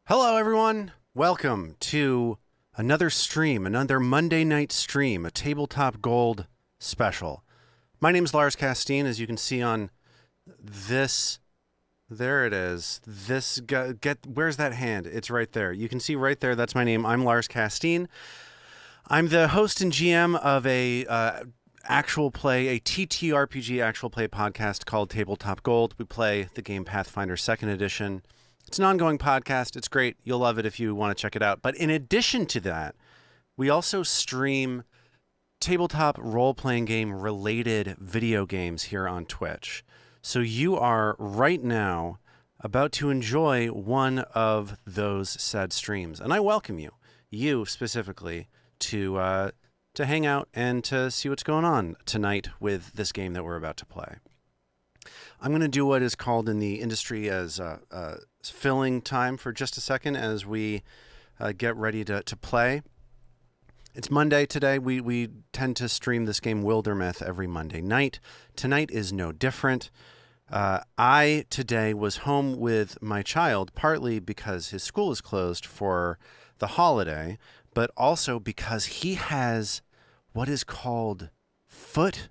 Hello, everyone. Welcome to another stream, another Monday night stream, a Tabletop Gold special. My name is Lars Castine, as you can see on this. There it is. This where's that hand? It's right there. You can see right there. That's my name. I'm Lars Castine. I'm the host and GM of a actual play, a TTRPG actual play podcast called Tabletop Gold. We play the game Pathfinder 2nd Edition. It's an ongoing podcast. It's great. You'll love it if you want to check it out. But in addition to that, we also stream tabletop role-playing game related video games here on Twitch. So you are right now about to enjoy one of those said streams. And I welcome you specifically, to hang out and to see what's going on tonight with this game that we're about to play. I'm going to do what is called in the industry as filling time for just a second as we get ready to play. It's Monday today. We tend to stream this game Wildermyth every Monday night. Tonight is no different. I today was home with my child, partly because his school is closed for the holiday, but also because he has what is called foot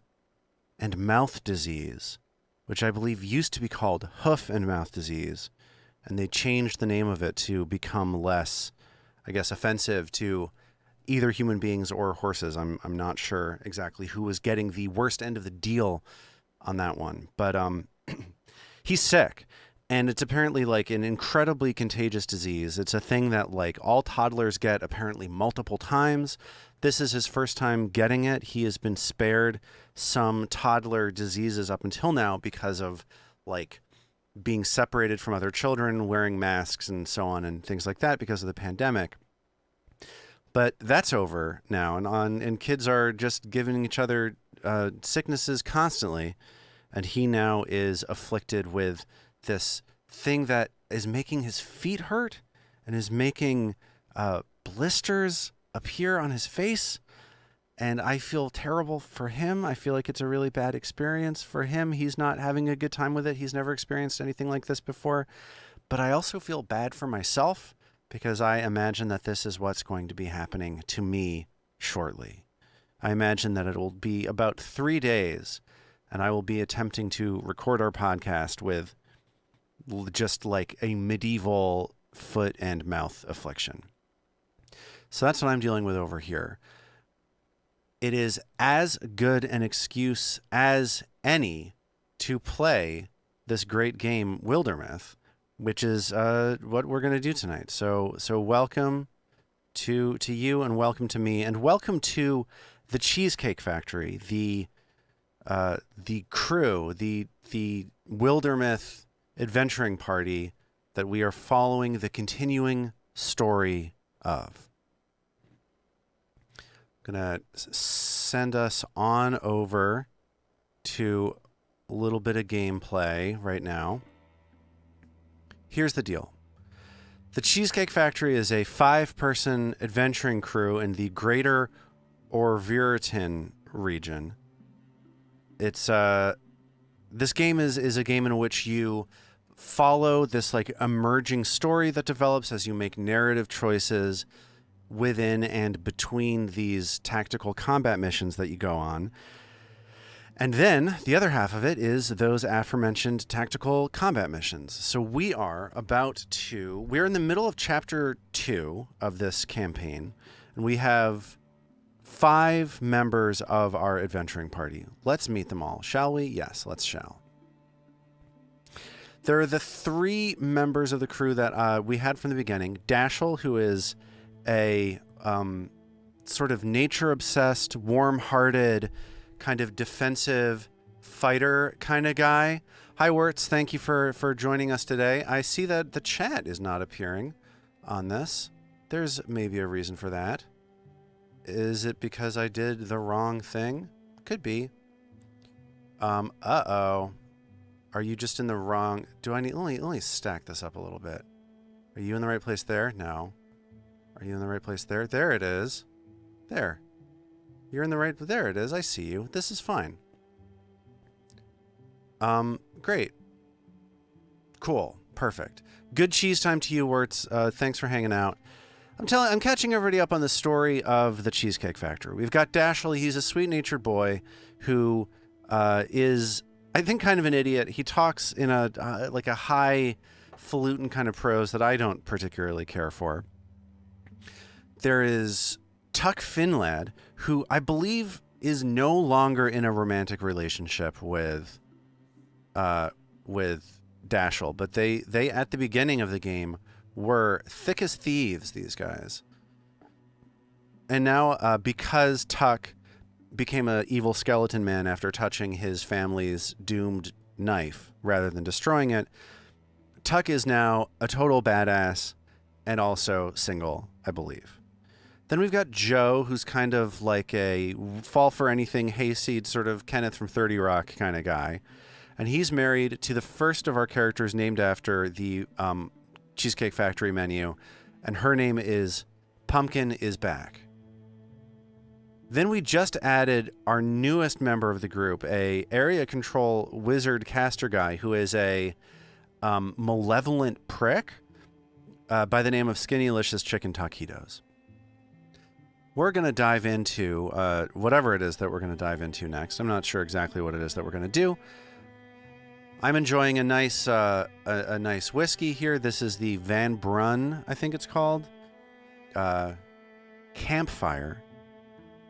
and mouth disease, which I believe used to be called hoof and mouth disease, and they changed the name of it to become less, I guess, offensive to either human beings or horses. I'm not sure exactly who was getting the worst end of the deal on that one, but he's sick, and it's apparently like an incredibly contagious disease. It's a thing that like all toddlers get apparently multiple times. This is his first time getting it. He has been spared some toddler diseases up until now because of like being separated from other children, wearing masks and so on and things like that because of the pandemic. But that's over now, and kids are just giving each other sicknesses constantly, and he now is afflicted with this thing that is making his feet hurt and is making blisters appear on his face. And I feel terrible for him. I feel like it's a really bad experience for him. He's not having a good time with it. He's never experienced anything like this before. But I also feel bad for myself because I imagine that this is what's going to be happening to me shortly. I imagine that it will be about 3 days, and I will be attempting to record our podcast with just like a medieval foot and mouth affliction. So that's what I'm dealing with over here. It is as good an excuse as any to play this great game, Wildermyth, which is what we're going to do tonight. So welcome to you, and welcome to me, and welcome to the Cheesecake Factory, the crew, the Wildermyth adventuring party that we are following the continuing story of. Gonna send us on over to a little bit of gameplay right now. Here's the deal. The Cheesecake Factory is a 5-person adventuring crew in the greater Orviriton region. It's this game is a game in which you follow this like emerging story that develops as you make narrative choices within and between these tactical combat missions that you go on. And then the other half of it is those aforementioned tactical combat missions. So we're in the middle of chapter 2 of this campaign, and we have 5 members of our adventuring party. Let's meet them all, shall we? Yes, shall. There are the 3 members of the crew that we had from the beginning. Dashel, who is a sort of nature-obsessed, warm-hearted, kind of defensive fighter kind of guy. Hi, Wirtz. Thank you for joining us today. I see that the chat is not appearing on this. There's maybe a reason for that. Is it because I did the wrong thing? Could be. Uh-oh. Are you just in the wrong... let me stack this up a little bit. Are you in the right place there? No. Are you in the right place there? There it is. There. You're in the right... There it is. I see you. This is fine. Great. Cool. Perfect. Good cheese time to you, Wirtz. Thanks for hanging out. I'm catching everybody up on the story of the Cheesecake Factory. We've got Dashley. He's a sweet-natured boy who is, I think, kind of an idiot. He talks in a like a highfalutin kind of prose that I don't particularly care for. There is Tuck Finlad, who I believe is no longer in a romantic relationship with Dashel, but they at the beginning of the game were thick as thieves, these guys. And now because Tuck became an evil skeleton man after touching his family's doomed knife rather than destroying it, Tuck is now a total badass and also single, I believe. Then we've got Joe, who's kind of like a fall for anything hayseed sort of Kenneth from 30 Rock kind of guy. And he's married to the first of our characters named after the Cheesecake Factory menu. And her name is Pumpkin is Back. Then we just added our newest member of the group, a area control wizard caster guy who is a malevolent prick by the name of Skinnylicious Chicken Taquitos. We're going to dive into whatever it is that we're going to dive into next. I'm not sure exactly what it is that we're going to do. I'm enjoying a nice whiskey here. This is the Van Brun, I think it's called. Campfire.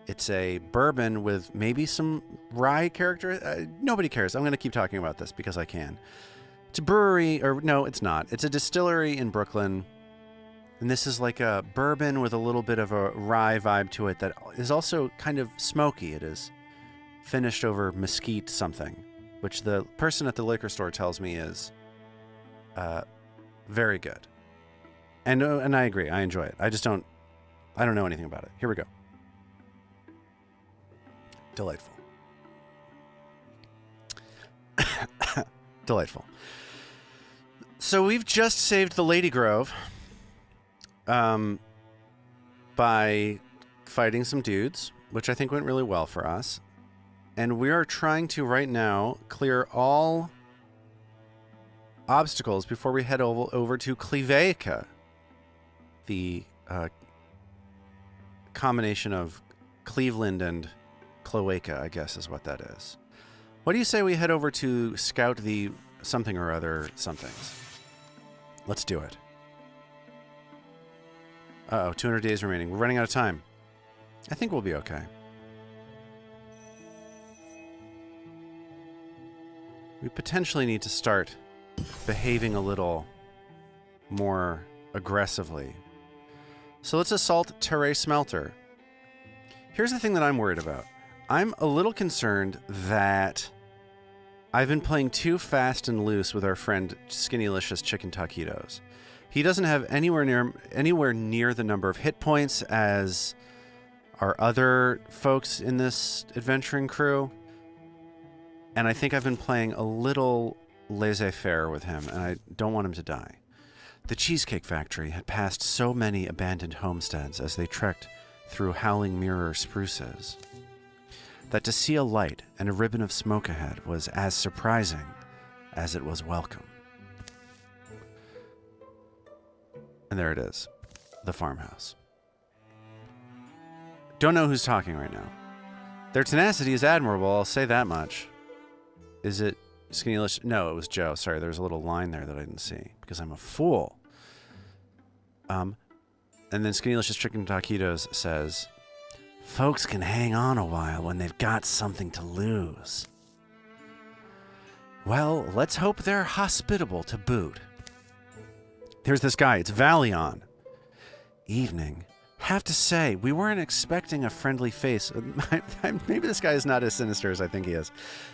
It's a bourbon with maybe some rye character. Nobody cares. I'm going to keep talking about this because I can. It's a brewery, or no, it's not. It's a distillery in Brooklyn. And this is like a bourbon with a little bit of a rye vibe to it that is also kind of smoky. It is finished over mesquite something, which the person at the liquor store tells me is very good. And I agree. I enjoy it. I don't know anything about it. Here we go. Delightful. Delightful. So we've just saved the Lady Grove by fighting some dudes, which I think went really well for us. And we are trying to, right now, clear all obstacles before we head over to Cleveca, the combination of Cleveland and Cloaca, I guess is what that is. What do you say we head over to scout the something or other somethings? Let's do it. Uh-oh, 200 days remaining. We're running out of time. I think we'll be okay. We potentially need to start behaving a little more aggressively. So let's assault Terre Smelter. Here's the thing that I'm worried about. I'm a little concerned that I've been playing too fast and loose with our friend Skinnylicious Chicken Taquitos. He doesn't have anywhere near the number of hit points as our other folks in this adventuring crew. And I think I've been playing a little laissez-faire with him, and I don't want him to die. The Cheesecake Factory had passed so many abandoned homesteads as they trekked through Howling Mirror spruces that to see a light and a ribbon of smoke ahead was as surprising as it was welcome. And there it is, the farmhouse. Don't know who's talking right now. Their tenacity is admirable, I'll say that much. Is it Skinnylicious? No, it was Joe. Sorry, there was a little line there that I didn't see because I'm a fool. And then Skinnylicious Chicken Taquitos says, "Folks can hang on a while when they've got something to lose." Well, let's hope they're hospitable to boot. There's this guy. It's Valion. Evening. Have to say, we weren't expecting a friendly face. Maybe this guy is not as sinister as I think he is.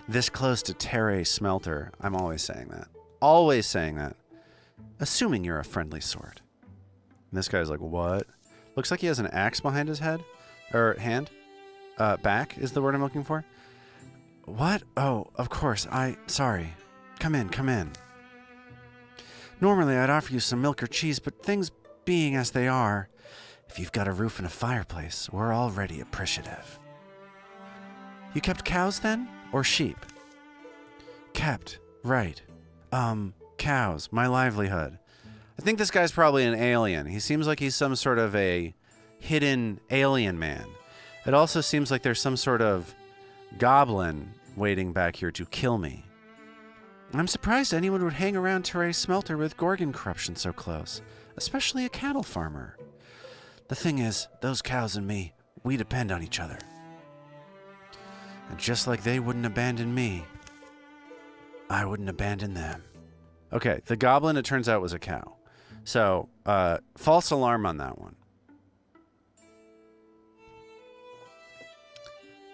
This close to Terre Smelter. I'm always saying that. Always saying that. Assuming you're a friendly sort. And this guy's like, what? Looks like he has an axe behind his head. Or hand. Back is the word I'm looking for. What? Oh, of course. Sorry. Come in, come in. Normally I'd offer you some milk or cheese, but things being as they are, if you've got a roof and a fireplace, we're already appreciative. You kept cows then? Or sheep? Kept, right. cows, my livelihood. I think this guy's probably an alien. He seems like he's some sort of a hidden alien man. It also seems like there's some sort of goblin waiting back here to kill me. I'm surprised anyone would hang around Terrace Smelter with Gorgon corruption so close, especially a cattle farmer. The thing is, those cows and me, we depend on each other. And just like they wouldn't abandon me, I wouldn't abandon them. Okay, the goblin, it turns out, was a cow. So, false alarm on that one.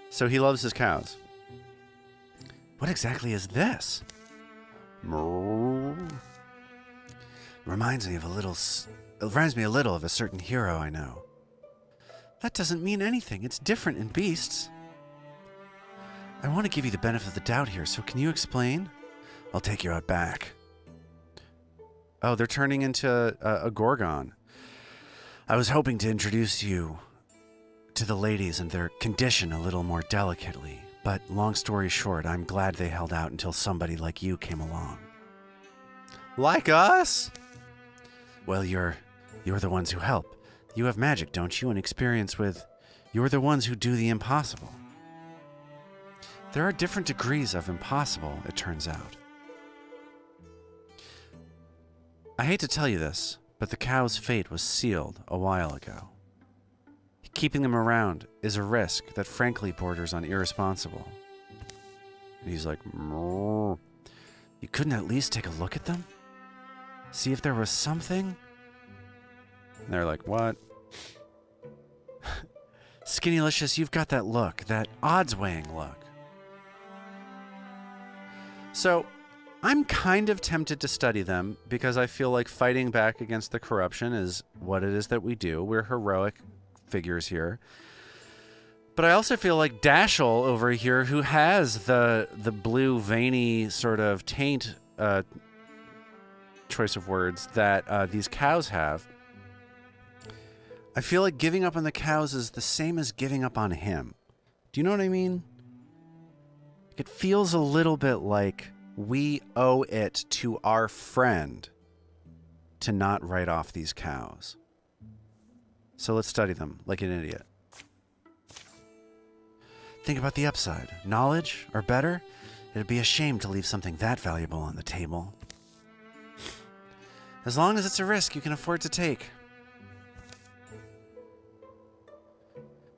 So he loves his cows. What exactly is this? Reminds me a little of a certain hero I know. That doesn't mean anything. It's different in beasts. I want to give you the benefit of the doubt here, so can you explain? I'll take you out back. Oh, they're turning into a Gorgon. I was hoping to introduce you to the ladies and their condition a little more delicately. But long story short, I'm glad they held out until somebody like you came along. Like us? Well, you're the ones who help. You have magic, don't you, and experience with... You're the ones who do the impossible. There are different degrees of impossible, it turns out. I hate to tell you this, but the cow's fate was sealed a while ago. Keeping them around is a risk that frankly borders on irresponsible. And he's like, you couldn't at least take a look at them? See if there was something? And they're like, what? Skinnylicious, you've got that look, that odds-weighing look. So, I'm kind of tempted to study them because I feel like fighting back against the corruption is what it is that we do. We're heroic figures here. But I also feel like Dashel over here, who has the blue veiny sort of taint choice of words that these cows have, I feel like giving up on the cows is the same as giving up on him. Do you know what I mean? It feels a little bit like we owe it to our friend to not write off these cows. So let's study them like an idiot. Think about the upside. Knowledge, or better, it'd be a shame to leave something that valuable on the table. As long as it's a risk you can afford to take.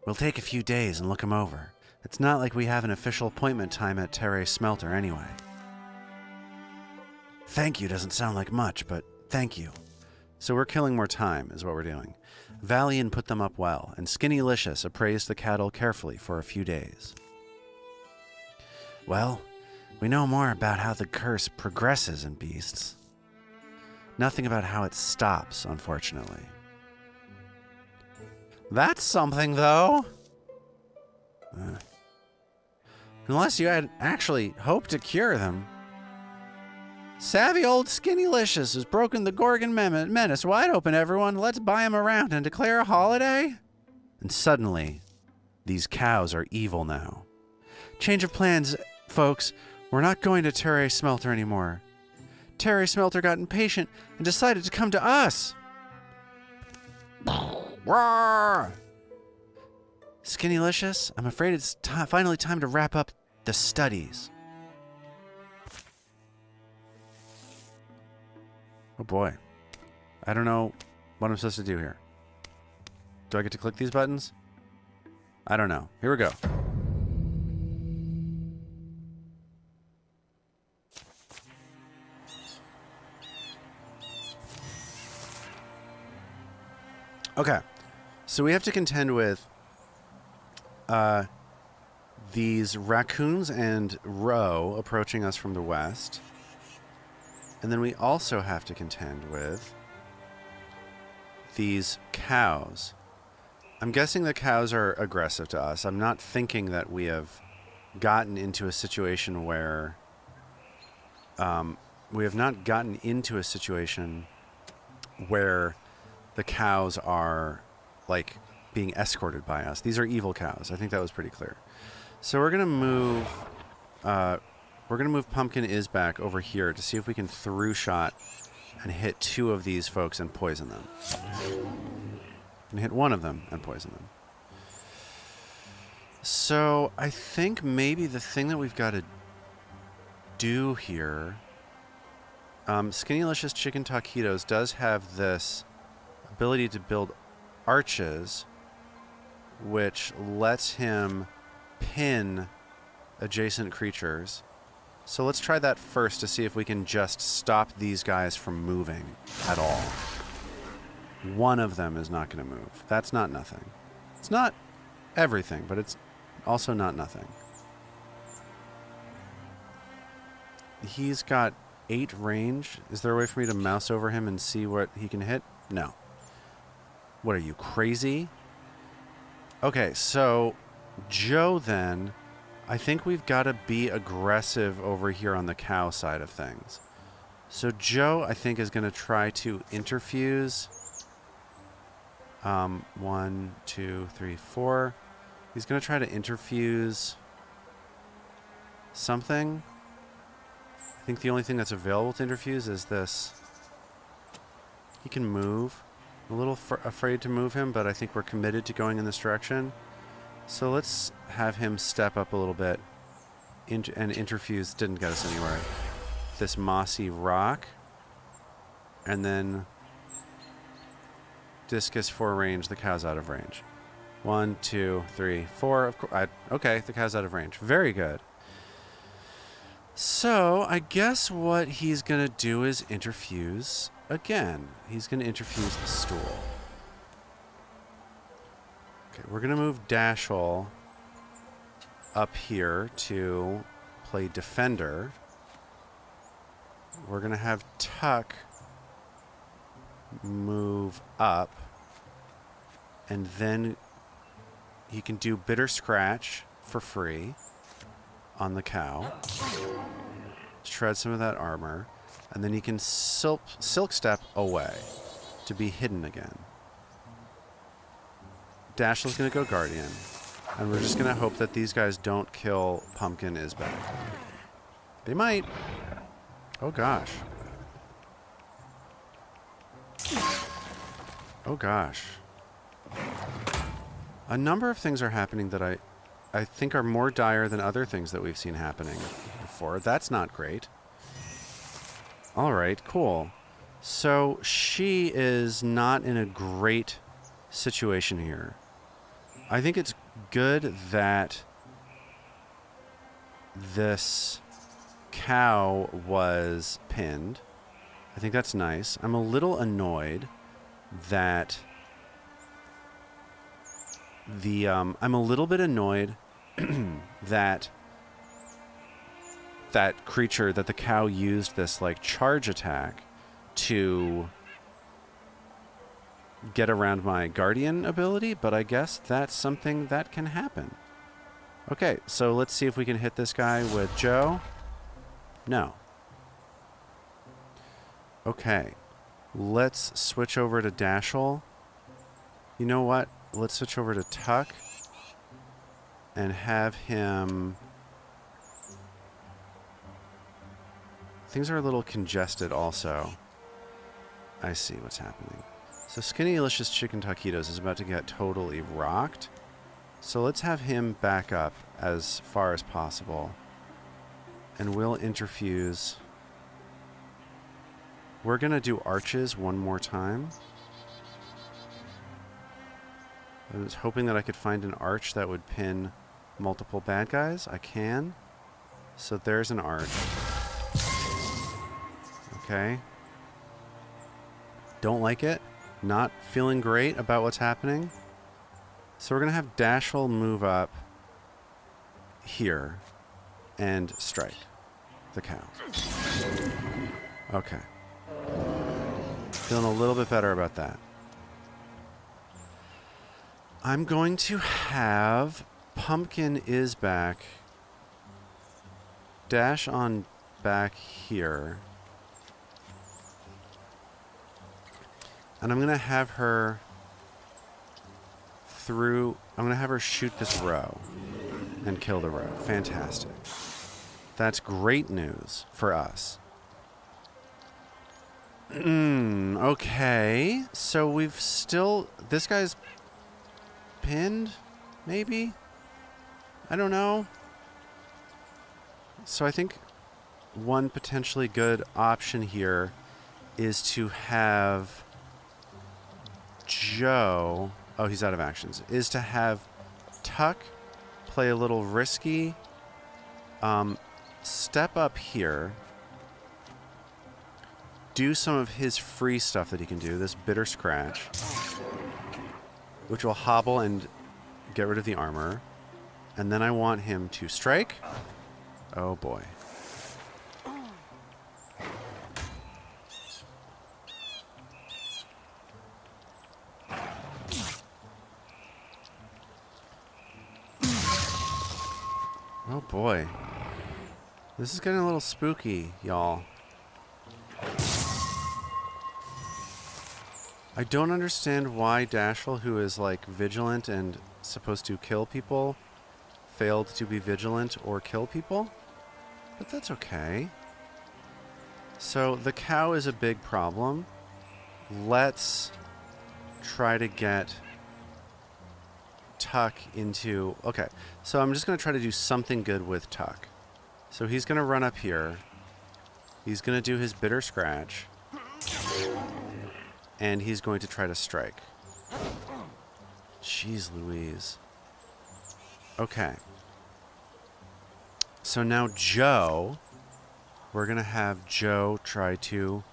We'll take a few days and look them over. It's not like we have an official appointment time at Terrace Smelter anyway. Thank you doesn't sound like much, but thank you. So we're killing more time, is what we're doing. Valian put them up well, and Skinnylicious appraised the cattle carefully for a few days. Well, we know more about how the curse progresses in beasts. Nothing about how it stops, unfortunately. That's something, though. Unless you had actually hoped to cure them. Savvy old Skinnylicious has broken the Gorgon menace wide open, everyone. Let's buy him around and declare a holiday? And suddenly, these cows are evil now. Change of plans, folks. We're not going to Terrace Smelter anymore. Terrace Smelter got impatient and decided to come to us. Skinnylicious, I'm afraid it's finally time to wrap up the studies. Oh boy. I don't know what I'm supposed to do here. Do I get to click these buttons? I don't know. Here we go. Okay. So we have to contend with these raccoons and roe approaching us from the west. And then we also have to contend with these cows. I'm guessing the cows are aggressive to us. I'm not thinking that we have gotten into a situation where... we have not gotten into a situation where the cows are, like, being escorted by us. These are evil cows. I think that was pretty clear. So we're going to move we're going to move Pumpkin is back over here to see if we can through shot and hit 2 of these folks and poison them. And hit 1 of them and poison them. So I think maybe the thing that we've got to do here... Skinnylicious Chicken Taquitos does have this ability to build arches, which lets him pin adjacent creatures. So let's try that first to see if we can just stop these guys from moving at all. 1 of them is not going to move. That's not nothing. It's not everything, but it's also not nothing. He's got 8 range. Is there a way for me to mouse over him and see what he can hit? No. What are you, crazy? Okay, so Joe then, I think we've got to be aggressive over here on the cow side of things. So Joe, I think, is going to try to interfuse. 1, 2, 3, 4. He's going to try to interfuse something. I think the only thing that's available to interfuse is this. He can move. I'm a little afraid to move him, but I think we're committed to going in this direction. So let's have him step up a little bit and interfuse. Didn't get us anywhere. This mossy rock. And then discus for range. The cow's out of range. 1, 2, 3, 4. Of course. Okay, the cow's out of range. Very good. So I guess what he's going to do is interfuse again. He's going to interfuse the stool. Okay, we're going to move Dashel up here to play defender. We're going to have Tuck move up. And then he can do Bitter Scratch for free on the cow. Shred some of that armor. And then he can silk step away to be hidden again. Dashel's going to go Guardian. And we're just going to hope that these guys don't kill Pumpkin is back. They might. Oh gosh. Oh gosh. A number of things are happening that I think are more dire than other things that we've seen happening before. That's not great. All right, cool. So she is not in a great situation here. I think it's good that this cow was pinned. I think that's nice. I'm a little annoyed that I'm a little bit annoyed that creature, that the cow used this like charge attack to get around my guardian ability, but I guess that's something that can happen. Okay, so let's see if we can hit this guy with Joe. No. Okay, let's switch over to Dashel. You know what? Let's switch over to Tuck and have him... Things are a little congested also. I see what's happening. So Skinnylicious Chicken Taquitos is about to get totally rocked. So let's have him back up as far as possible. And we'll interfuse. We're going to do arches one more time. I was hoping that I could find an arch that would pin multiple bad guys. I can. So there's an arch. Okay. Don't like it. Not feeling great about what's happening. So we're going to have Dashel move up here and strike the cow. Okay. Feeling a little bit better about that. I'm going to have Pumpkin is back. Dash on back here. And I'm going to have her I'm going to have her shoot this row and kill the row. Fantastic. That's great news for us. Okay. So we've still... This guy's pinned, maybe? I don't know. So I think one potentially good option here is to have Joe... Oh, he's out of actions. Is to have Tuck play a little risky. Step up here. Do some of his free stuff that he can do. This bitter scratch. Which will hobble and get rid of the armor. And then I want him to strike. Oh boy. Oh boy. This is getting a little spooky, y'all. I don't understand why Dashel, who is like vigilant and supposed to kill people, failed to be vigilant or kill people. But that's okay. So the cow is a big problem. Let's try to get Tuck into... Okay, so I'm just going to try to do something good with Tuck. So he's going to run up here. He's going to do his bitter scratch. And he's going to try to strike. Jeez Louise. Okay. So now Joe... We're going to have Joe try to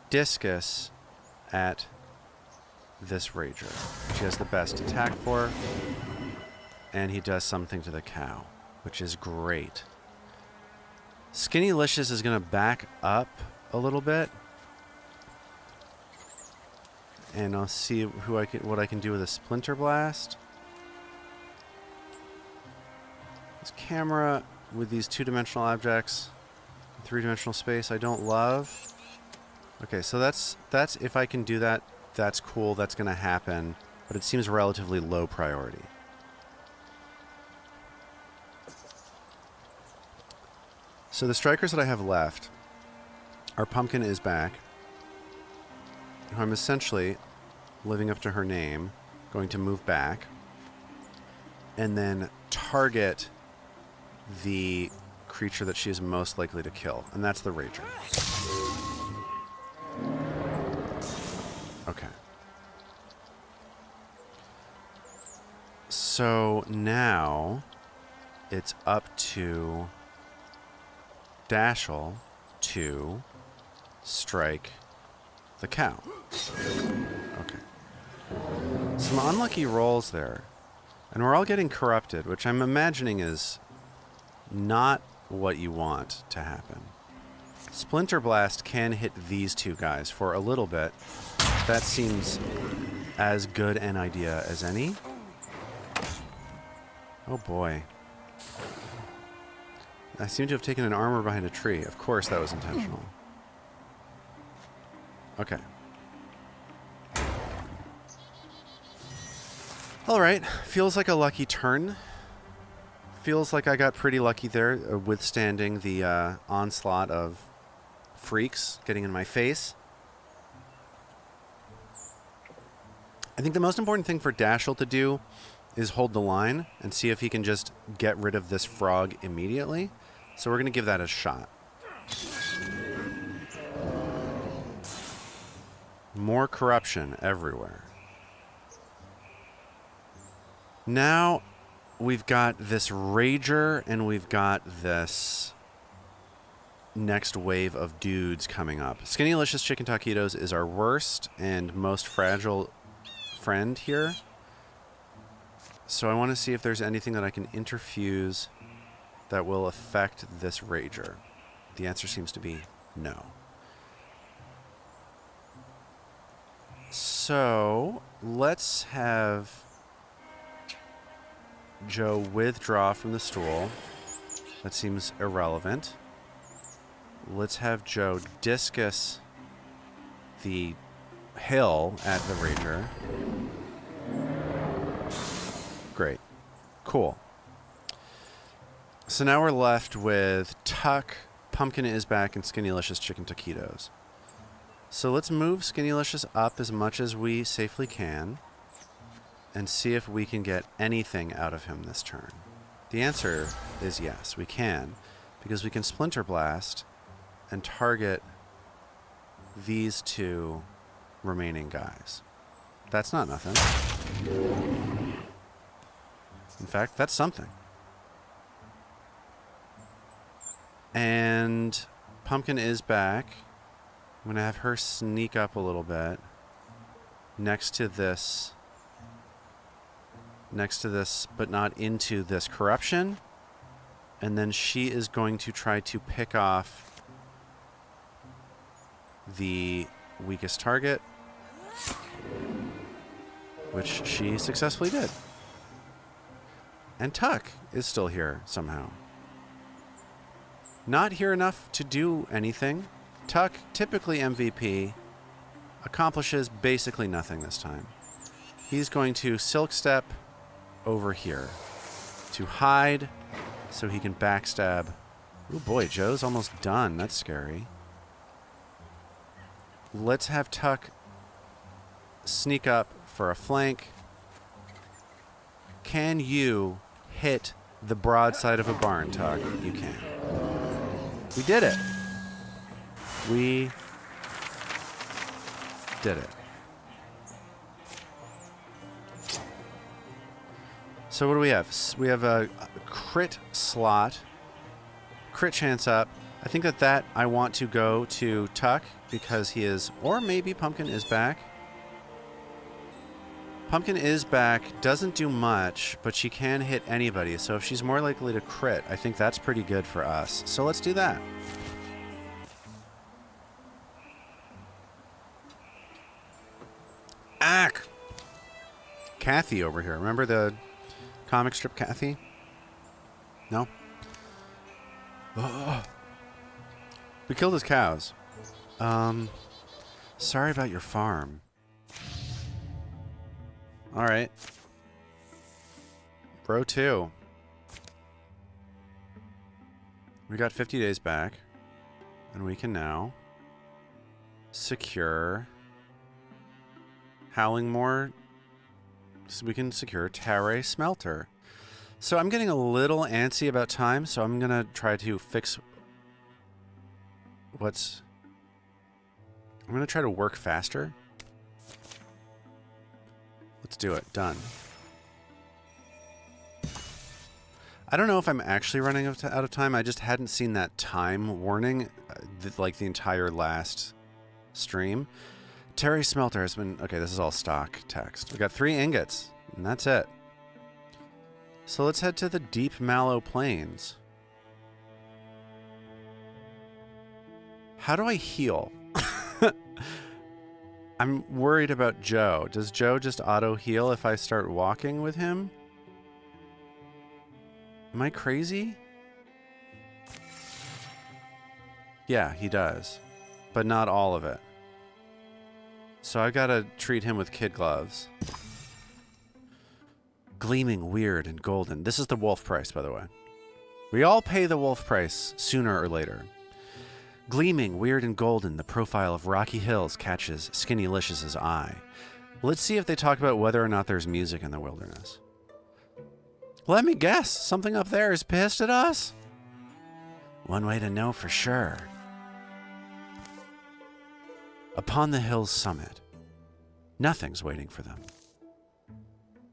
discus at this Rager. She has the best attack for. And he does something to the cow, which is great. Skinnylicious is going to back up a little bit. And I'll see what I can do with a Splinter Blast. This camera with these two-dimensional objects, three-dimensional space, I don't love. Okay, so that's if I can do that, that's cool. That's going to happen, but it seems relatively low priority. So the strikers that I have left, our pumpkin is back, who I'm essentially, living up to her name, going to move back and then target the creature that she is most likely to kill, and that's the Rager. Okay. So now it's up to Dashel to strike the cow. Okay. Some unlucky rolls there. And we're all getting corrupted, which I'm imagining is not what you want to happen. Splinter Blast can hit these two guys for a little bit. That seems as good an idea as any. Oh boy. I seem to have taken an armor behind a tree. Of course that was intentional. Okay. Alright, feels like a lucky turn. Feels like I got pretty lucky there, withstanding the onslaught of freaks getting in my face. I think the most important thing for Dashel to do is hold the line and see if he can just get rid of this frog immediately. So we're going to give that a shot. More corruption everywhere. Now we've got this Rager and we've got this next wave of dudes coming up. Skinnylicious Chicken Taquitos is our worst and most fragile friend here. So I want to see if there's anything that I can interfuse that will affect this Rager. The answer seems to be no. So let's have Joe withdraw from the stool. That seems irrelevant. Let's have Joe discus the hill at the Rager. Great. Cool. So now we're left with Tuck, Pumpkin is Back, and Skinnylicious Chicken Taquitos. So let's move Skinnylicious up as much as we safely can and see if we can get anything out of him this turn. The answer is yes, we can, because we can Splinter Blast and target these two remaining guys. That's not nothing. In fact, that's something. And Pumpkin is back. I'm going to have her sneak up a little bit next to this, but not into this corruption. And then she is going to try to pick off the weakest target, which she successfully did. And Tuck is still here somehow. Not here enough to do anything. Tuck, typically MVP, accomplishes basically nothing this time. He's going to Silk Step over here to hide so he can backstab. Oh boy, Joe's almost done. That's scary. Let's have Tuck sneak up for a flank. Can you hit the broadside of a barn, Tuck? You can. We did it. We did it. So what do we have? We have a crit slot. Crit chance up. I think that I want to go to Tuck because he is, or maybe Pumpkin is back. Pumpkin is back, doesn't do much, but she can hit anybody. So if she's more likely to crit, I think that's pretty good for us. So let's do that. Ack! Kathy over here. Remember the comic strip Kathy? No? Ugh. We killed his cows. Sorry about your farm. All right. Row 2. We got 50 days back. And we can now secure Howlingmoor. So we can secure Tarray Smelter. So I'm getting a little antsy about time, so I'm going to try to fix I'm going to try to work faster. Let's do it. Done. I don't know if I'm actually running out of time. I just hadn't seen that time warning like the entire last stream. Tarray Smelter has been... Okay, this is all stock text. We got 3 ingots, and that's it. So let's head to the Deep Mallow Plains. How do I heal? I'm worried about Joe. Does Joe just auto-heal if I start walking with him? Am I crazy? Yeah, he does. But not all of it. So I gotta treat him with kid gloves. Gleaming, weird, and golden. This is the wolf price, by the way. We all pay the wolf price sooner or later. Gleaming, weird, and golden, the profile of Rocky Hills catches Skinnylicious' eye. Let's see if they talk about whether or not there's music in the wilderness. Let me guess, something up there is pissed at us? One way to know for sure. Upon the hill's summit, nothing's waiting for them.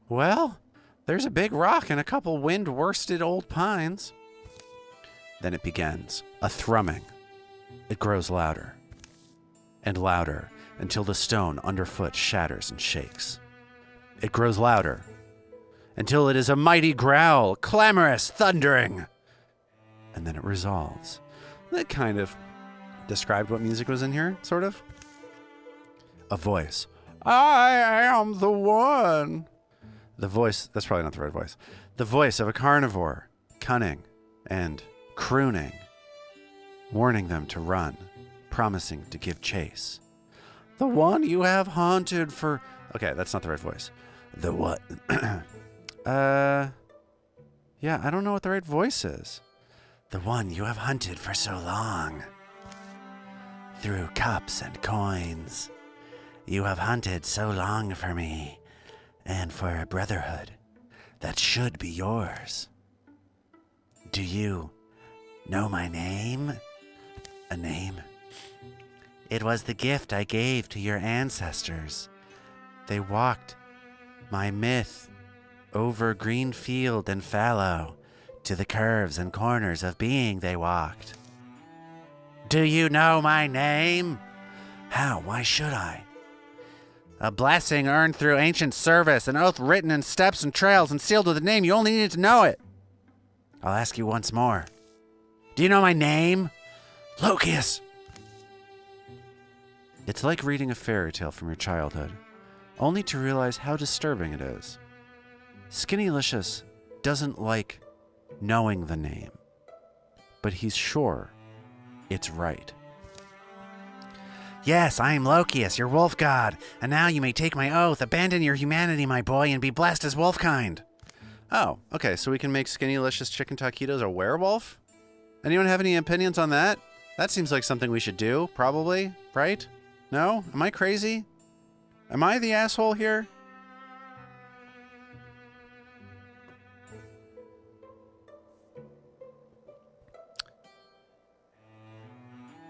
Well, there's a big rock and a couple wind-worsted old pines. Then it begins, a thrumming. It grows louder and louder until the stone underfoot shatters and shakes. It grows louder until it is a mighty growl, clamorous, thundering. And then it resolves. That kind of described what music was in here, sort of. A voice. I am the one. The voice, that's probably not the right voice. The voice of a carnivore, cunning and crooning, warning them to run, promising to give chase. The one you have haunted for... Okay, that's not the right voice. The what? Yeah, I don't know what the right voice is. The one you have hunted for so long. Through cups and coins. You have hunted so long for me, and for a brotherhood that should be yours. Do you know my name? A name? It was the gift I gave to your ancestors. They walked my myth over green field and fallow to the curves and corners of being they walked. Do you know my name? How? Why should I? A blessing earned through ancient service, an oath written in steps and trails and sealed with a name. You only needed to know it. I'll ask you once more. Do you know my name? Lokius. It's like reading a fairy tale from your childhood, only to realize how disturbing it is. Skinnylicious doesn't like knowing the name, but he's sure it's right. Yes, I am Lokius, your wolf god, and now you may take my oath, abandon your humanity, my boy, and be blessed as wolfkind. Oh, okay, so we can make Skinnylicious Chicken Taquitos a werewolf? Anyone have any opinions on that? That seems like something we should do, probably, right? No? Am I crazy? Am I the asshole here?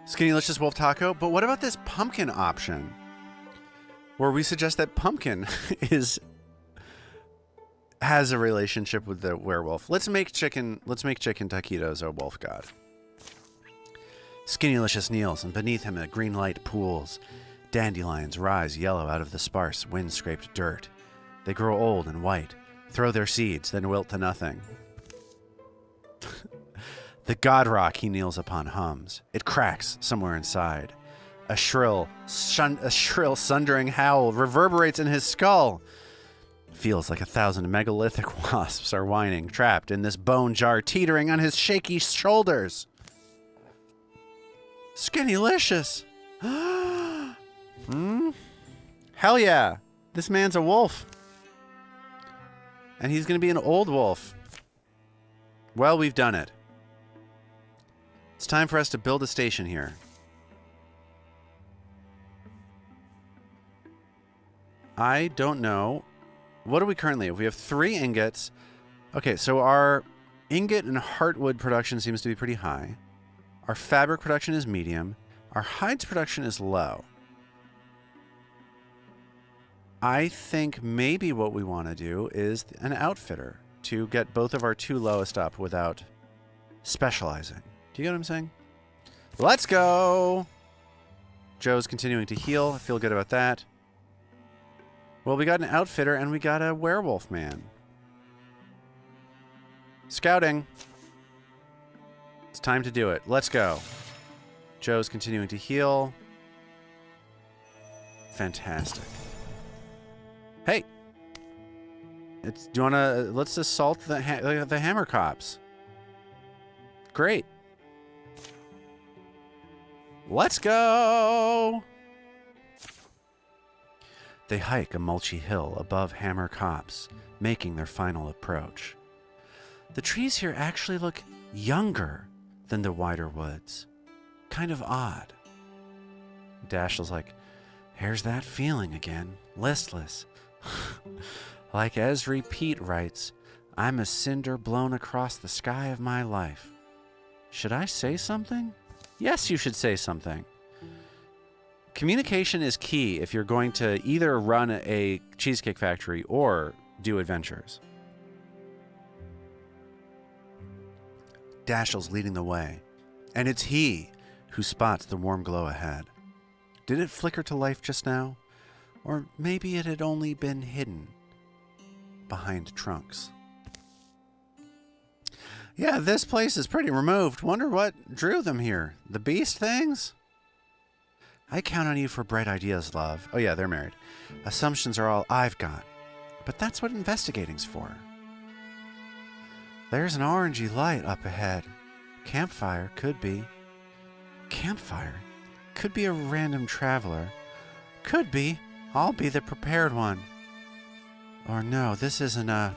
Skinnylicious Wolf Taco, but what about this pumpkin option? Where we suggest that pumpkin has a relationship with the werewolf. Let's make chicken taquitos a wolf god. Skinnylicious kneels, and beneath him a green light pools. Dandelions rise yellow out of the sparse, wind-scraped dirt. They grow old and white, throw their seeds, then wilt to nothing. The god rock he kneels upon hums. It cracks somewhere inside. A shrill, sundering howl reverberates in his skull. Feels like 1,000 megalithic wasps are whining, trapped in this bone jar teetering on his shaky shoulders. Skinnylicious. Hell yeah. This man's a wolf. And he's going to be an old wolf. Well, we've done it. It's time for us to build a station here. I don't know. What do we currently have? We have 3 ingots. Okay, so our ingot and heartwood production seems to be pretty high. Our fabric production is medium. Our hides production is low. I think maybe what we want to do is an outfitter to get both of our 2 lowest up without specializing. Do you get what I'm saying? Let's go! Joe's continuing to heal. I feel good about that. Well, we got an outfitter and we got a werewolf man. Scouting. It's time to do it. Let's go. Joe's continuing to heal. Fantastic. Hey! Do you want to... Let's assault the hammer cops. Great. Let's go! They hike a mulchy hill above Hammer Copse, making their final approach. The trees here actually look younger than the wider woods. Kind of odd. Dashiell's like, here's that feeling again. Listless. Like Esri Pete writes, I'm a cinder blown across the sky of my life. Should I say something? Yes, you should say something. Communication is key if you're going to either run a Cheesecake Factory or do adventures. Dashiell's leading the way, and it's he who spots the warm glow ahead. Did it flicker to life just now? Or maybe it had only been hidden behind trunks. Yeah, this place is pretty removed. Wonder what drew them here. The beast things? I count on you for bright ideas, love. Oh yeah, they're married. Assumptions are all I've got. But that's what investigating's for. There's an orangey light up ahead. Campfire could be. Campfire? Could be a random traveler. Could be. I'll be the prepared one. Or no, this isn't a...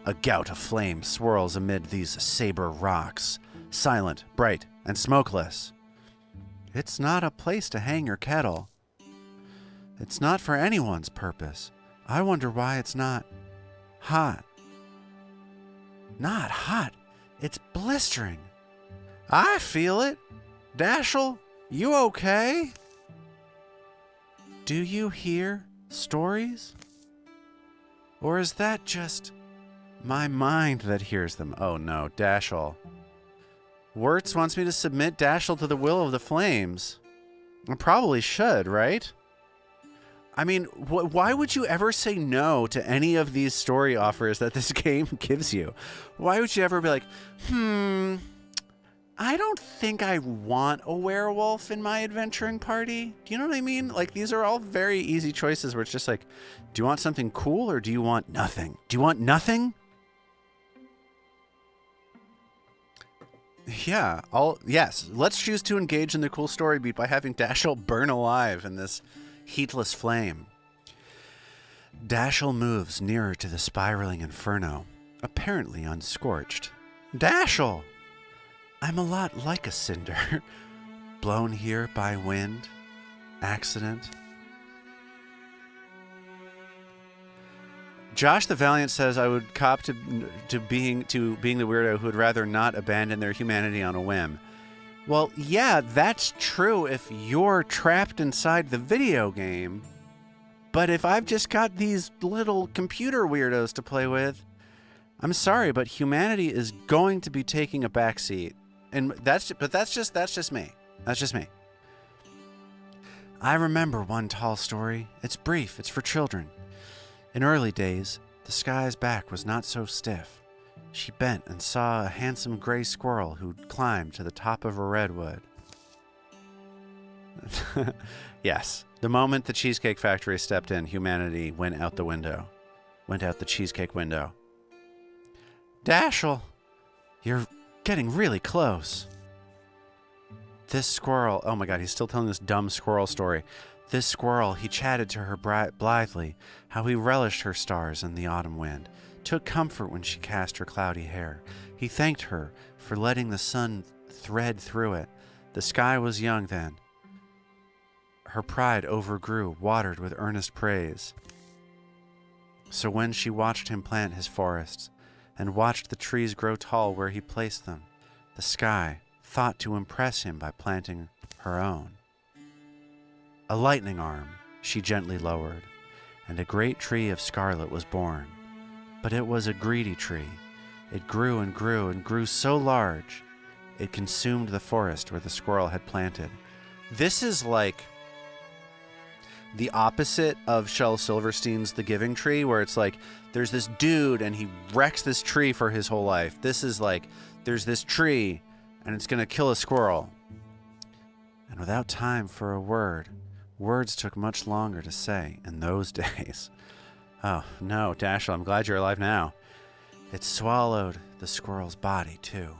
A gout of flame swirls amid these saber rocks, silent, bright, and smokeless. It's not a place to hang your kettle. It's not for anyone's purpose. I wonder why it's not hot. Not hot. It's blistering. I feel it. Dashiell, you okay? Do you hear stories? Or is that just my mind that hears them? Oh no, Dashiell. Wirtz wants me to submit Dashiell to the will of the flames. I probably should, right? I mean, why would you ever say no to any of these story offers that this game gives you? Why would you ever be like, I don't think I want a werewolf in my adventuring party. Do you know what I mean? Like, these are all very easy choices where it's just like, do you want something cool or do you want nothing? Do you want nothing? Yeah, yes. Let's choose to engage in the cool story beat by having Dashiell burn alive in this heatless flame. Dashiell moves nearer to the spiraling inferno, apparently unscorched. Dashiell! I'm a lot like a cinder, blown here by wind, accident. Josh the Valiant says I would cop to being the weirdo who would rather not abandon their humanity on a whim. Well, yeah, that's true if you're trapped inside the video game. But if I've just got these little computer weirdos to play with, I'm sorry, but humanity is going to be taking a backseat. And that's just me. That's just me. I remember one tall story. It's brief. It's for children. In early days, the sky's back was not so stiff. She bent and saw a handsome gray squirrel who'd climbed to the top of a redwood. Yes, the moment the Cheesecake Factory stepped in, humanity went out the window. Went out the cheesecake window. Dashiell, you're getting really close. This squirrel, oh my god, he's still telling this dumb squirrel story. This squirrel, he chatted to her blithely, how he relished her stars in the autumn wind, took comfort when she cast her cloudy hair. He thanked her for letting the sun thread through it. The sky was young then. Her pride overgrew, watered with earnest praise. So when she watched him plant his forests, and watched the trees grow tall where he placed them, the sky thought to impress him by planting her own. A lightning arm she gently lowered, and a great tree of scarlet was born. But it was a greedy tree. It grew and grew and grew so large, it consumed the forest where the squirrel had planted. This is like the opposite of Shel Silverstein's The Giving Tree, where it's like, there's this dude and he wrecks this tree for his whole life. This is like, there's this tree and it's going to kill a squirrel. And without time for a word, words took much longer to say in those days. Oh, no, Dashiell, I'm glad you're alive now. It swallowed the squirrel's body, too.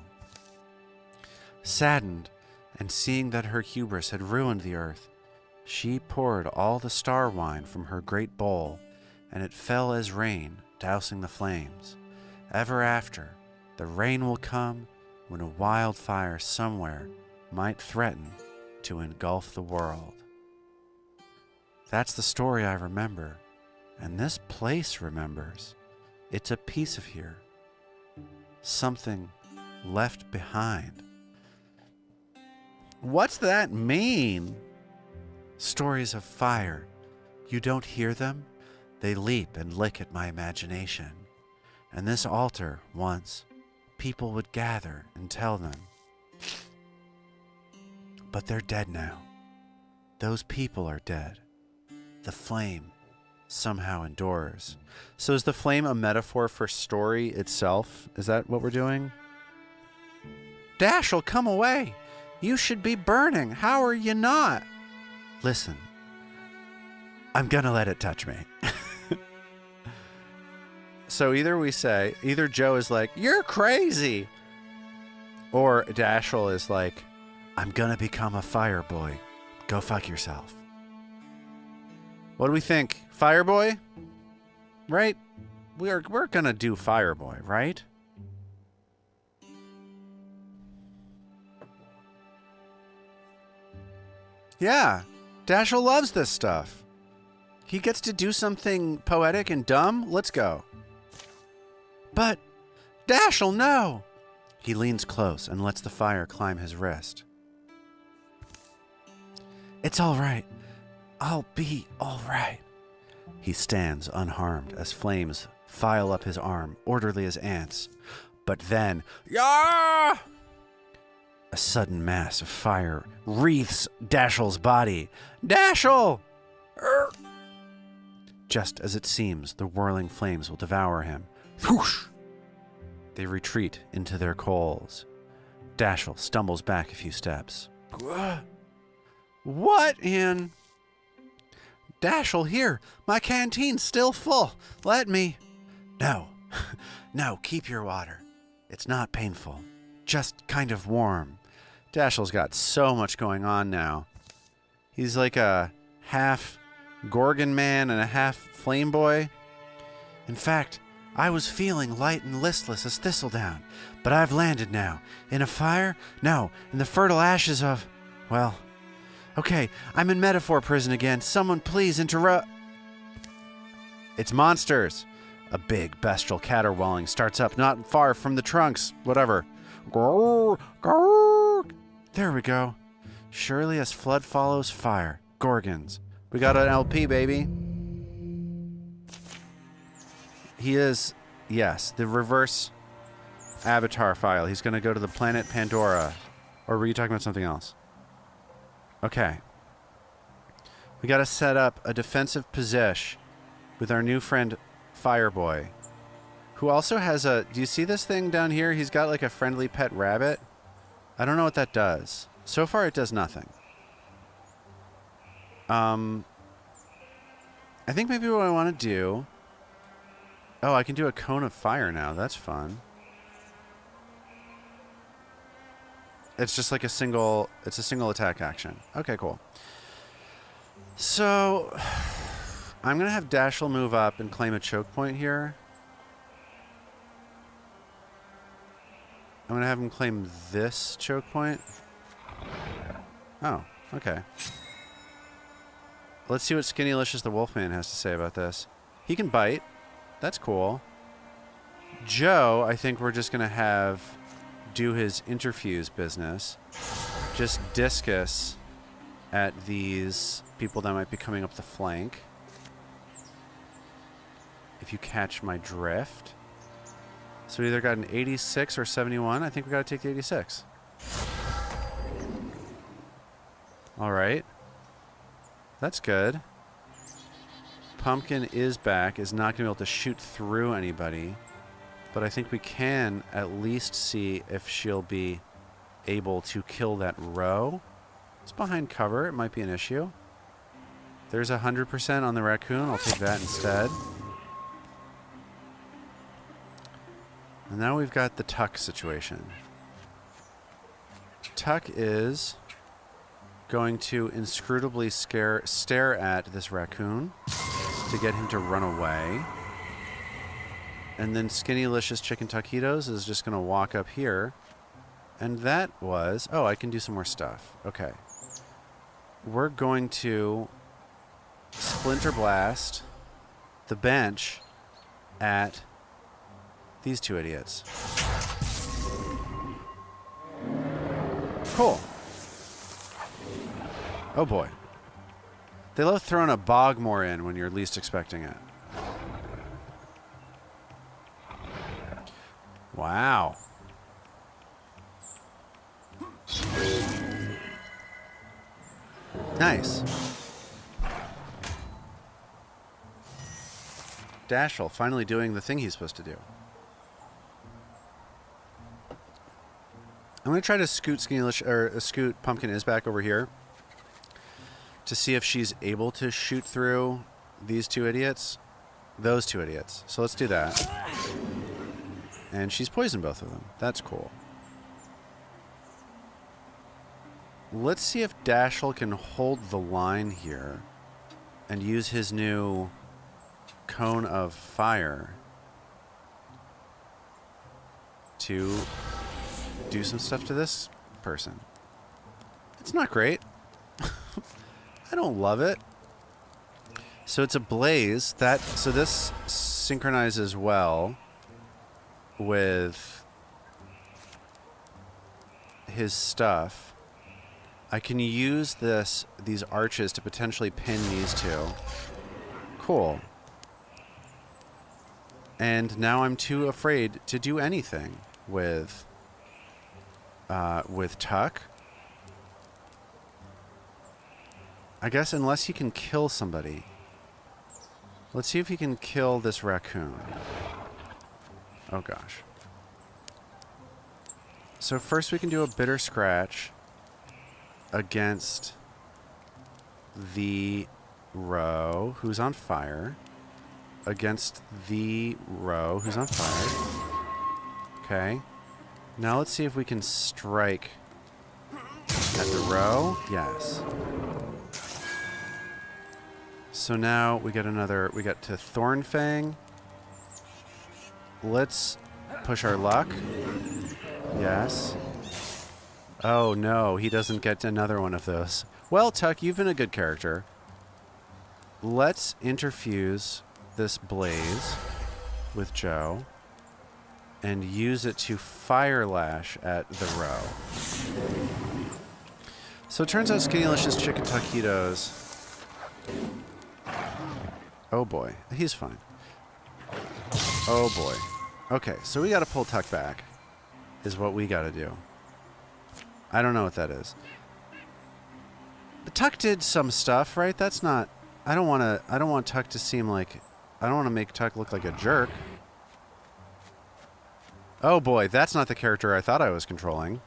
Saddened, and seeing that her hubris had ruined the earth, she poured all the star wine from her great bowl, and it fell as rain, dousing the flames. Ever after, the rain will come when a wildfire somewhere might threaten to engulf the world. That's the story I remember, and this place remembers. It's a piece of here. Something left behind. What's that mean? Stories of fire. You don't hear them? They leap and lick at my imagination. And this altar, once, people would gather and tell them. But they're dead now. Those people are dead. The flame somehow endures. So is the flame a metaphor for story itself? Is that what we're doing? Dashiell, come away. You should be burning. How are you not? Listen, I'm gonna let it touch me. So either Joe is like, you're crazy, or Dashiell is like, I'm gonna become a fire boy. Go fuck yourself. What do we think? Fire boy? Right? we're gonna do Fireboy, right? Yeah, Dashel loves this stuff. He gets to do something poetic and dumb. Let's go. But, Dashel, no! He leans close and lets the fire climb his wrist. It's all right. I'll be all right. He stands unharmed as flames file up his arm, orderly as ants. But then, Yah! A sudden mass of fire wreathes Dashel's body. Dashel! Just as it seems, the whirling flames will devour him. Whoosh! They retreat into their coals. Dashel stumbles back a few steps. What in? Dashel, here. My canteen's still full. Let me. No. No, keep your water. It's not painful. Just kind of warm. Dashel's got so much going on now. He's like a half Gorgon man and a half flame boy. In fact, I was feeling light and listless as thistledown, but I've landed now. In a fire? No, in the fertile ashes of... Well... Okay, I'm in metaphor prison again. Someone please interrupt... It's monsters. A big bestial caterwauling starts up not far from the trunks. Whatever. Grrr, grrr. There we go. Surely as flood follows fire. Gorgons. We got an LP, baby. He is, yes, the reverse avatar file. He's going to go to the planet Pandora. Or were you talking about something else? Okay. We got to set up a defensive position with our new friend Fireboy, who also has a... Do you see this thing down here? He's got like a friendly pet rabbit. I don't know what that does. So far, it does nothing. I think maybe what I want to do... Oh, I can do a cone of fire now. That's fun. It's just like a single... It's a single attack action. Okay, cool. So... I'm going to have Dashel move up and claim a choke point here. I'm going to have him claim this choke point. Oh, okay. Let's see what Skinnylicious the Wolfman has to say about this. He can bite. That's cool. Joe, I think we're just going to have do his interfuse business. Just discus at these people that might be coming up the flank. If you catch my drift. So we either got an 86 or 71. I think we got to take the 86. All right. That's good. Pumpkin is back, is not going to be able to shoot through anybody. But I think we can at least see if she'll be able to kill that row. It's behind cover. It might be an issue. There's 100% on the raccoon. I'll take that instead. And now we've got the Tuck situation. Tuck is going to inscrutably stare at this raccoon to get him to run away. And then Skinnylicious Chicken Taquitos is just going to walk up here. And that was... Oh, I can do some more stuff. Okay. We're going to Splinter Blast the bench at these two idiots. Cool. Oh boy. They love throwing a Bogmore in when you're least expecting it. Wow. Nice. Dashel finally doing the thing he's supposed to do. I'm going to try to scoot Pumpkin is back over here to see if she's able to shoot through these two idiots. Those two idiots. So let's do that. And she's poisoned both of them. That's cool. Let's see if Dashel can hold the line here and use his new cone of fire to do some stuff to this person. It's not great. I don't love it. So it's a blaze. So this synchronizes well with his stuff. I can use these arches to potentially pin these two. Cool. And now I'm too afraid to do anything with Tuck. I guess unless he can kill somebody. Let's see if he can kill this raccoon. Oh gosh. So first we can do a bitter scratch against the row who's on fire. Against the row who's on fire. Okay. Now let's see if we can strike at the row. Yes. So now we got to Thornfang. Let's push our luck. Yes. Oh no, he doesn't get another one of those. Well, Tuck, you've been a good character. Let's interfuse this blaze with Joe and use it to fire lash at the row. So it turns out Skinnylicious Chicken Taquitos. Oh boy, he's fine. Oh boy. Okay, so we gotta pull Tuck back, is what we gotta do. I don't know what that is. But Tuck did some stuff, right? That's not... I don't want Tuck to seem like... I don't want to make Tuck look like a jerk. Oh boy, that's not the character I thought I was controlling.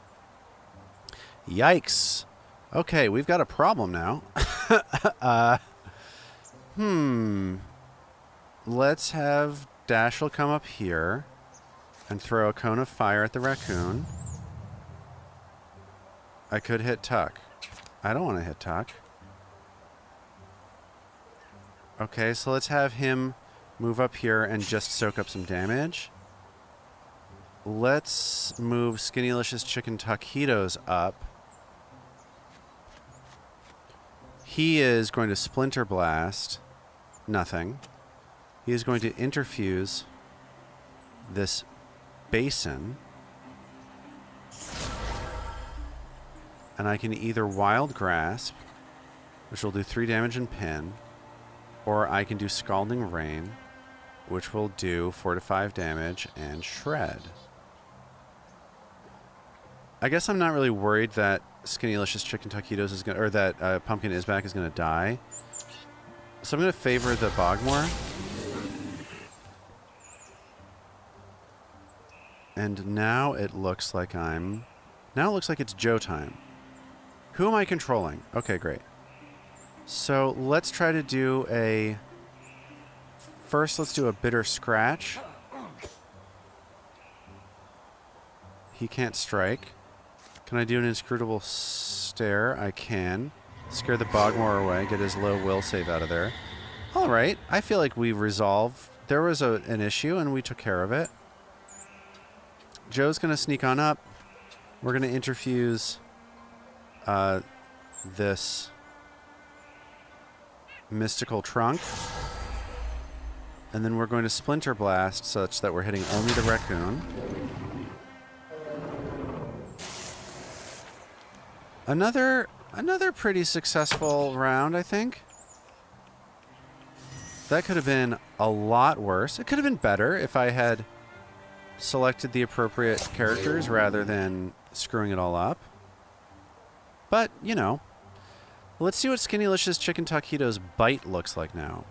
Yikes. Okay, we've got a problem now. Let's have Dashel come up here and throw a cone of fire at the raccoon. I could hit Tuck. I don't want to hit Tuck. Okay, so let's have him move up here and just soak up some damage. Let's move Skinnylicious Chicken Taquitos up. He is going to Splinter Blast. Nothing. He is going to interfuse this basin. And I can either Wild Grasp, which will do 3 damage and pin, or I can do Scalding Rain, which will do 4 to 5 damage and shred. I guess I'm not really worried that Skinnylicious Chicken Taquitos is gonna, or that Pumpkin Isback is gonna die. So I'm gonna favor the Bogmore. And now it looks like it's Joe time. Who am I controlling? Okay, great. So let's try to do a... First, let's do a Bitter Scratch. He can't strike. Can I do an Inscrutable Stare? I can. Scare the Bogmore away, get his low will save out of there. All right, I feel like we resolved. There was an issue, and we took care of it. Joe's going to sneak on up. We're going to interfuse this Mystical Trunk. And then we're going to Splinter Blast such that we're hitting only the raccoon. Another pretty successful round, I think. That could have been a lot worse. It could have been better if I had selected the appropriate characters rather than screwing it all up. But, you know. Let's see what Skinnylicious Chicken Taquitos' bite looks like now.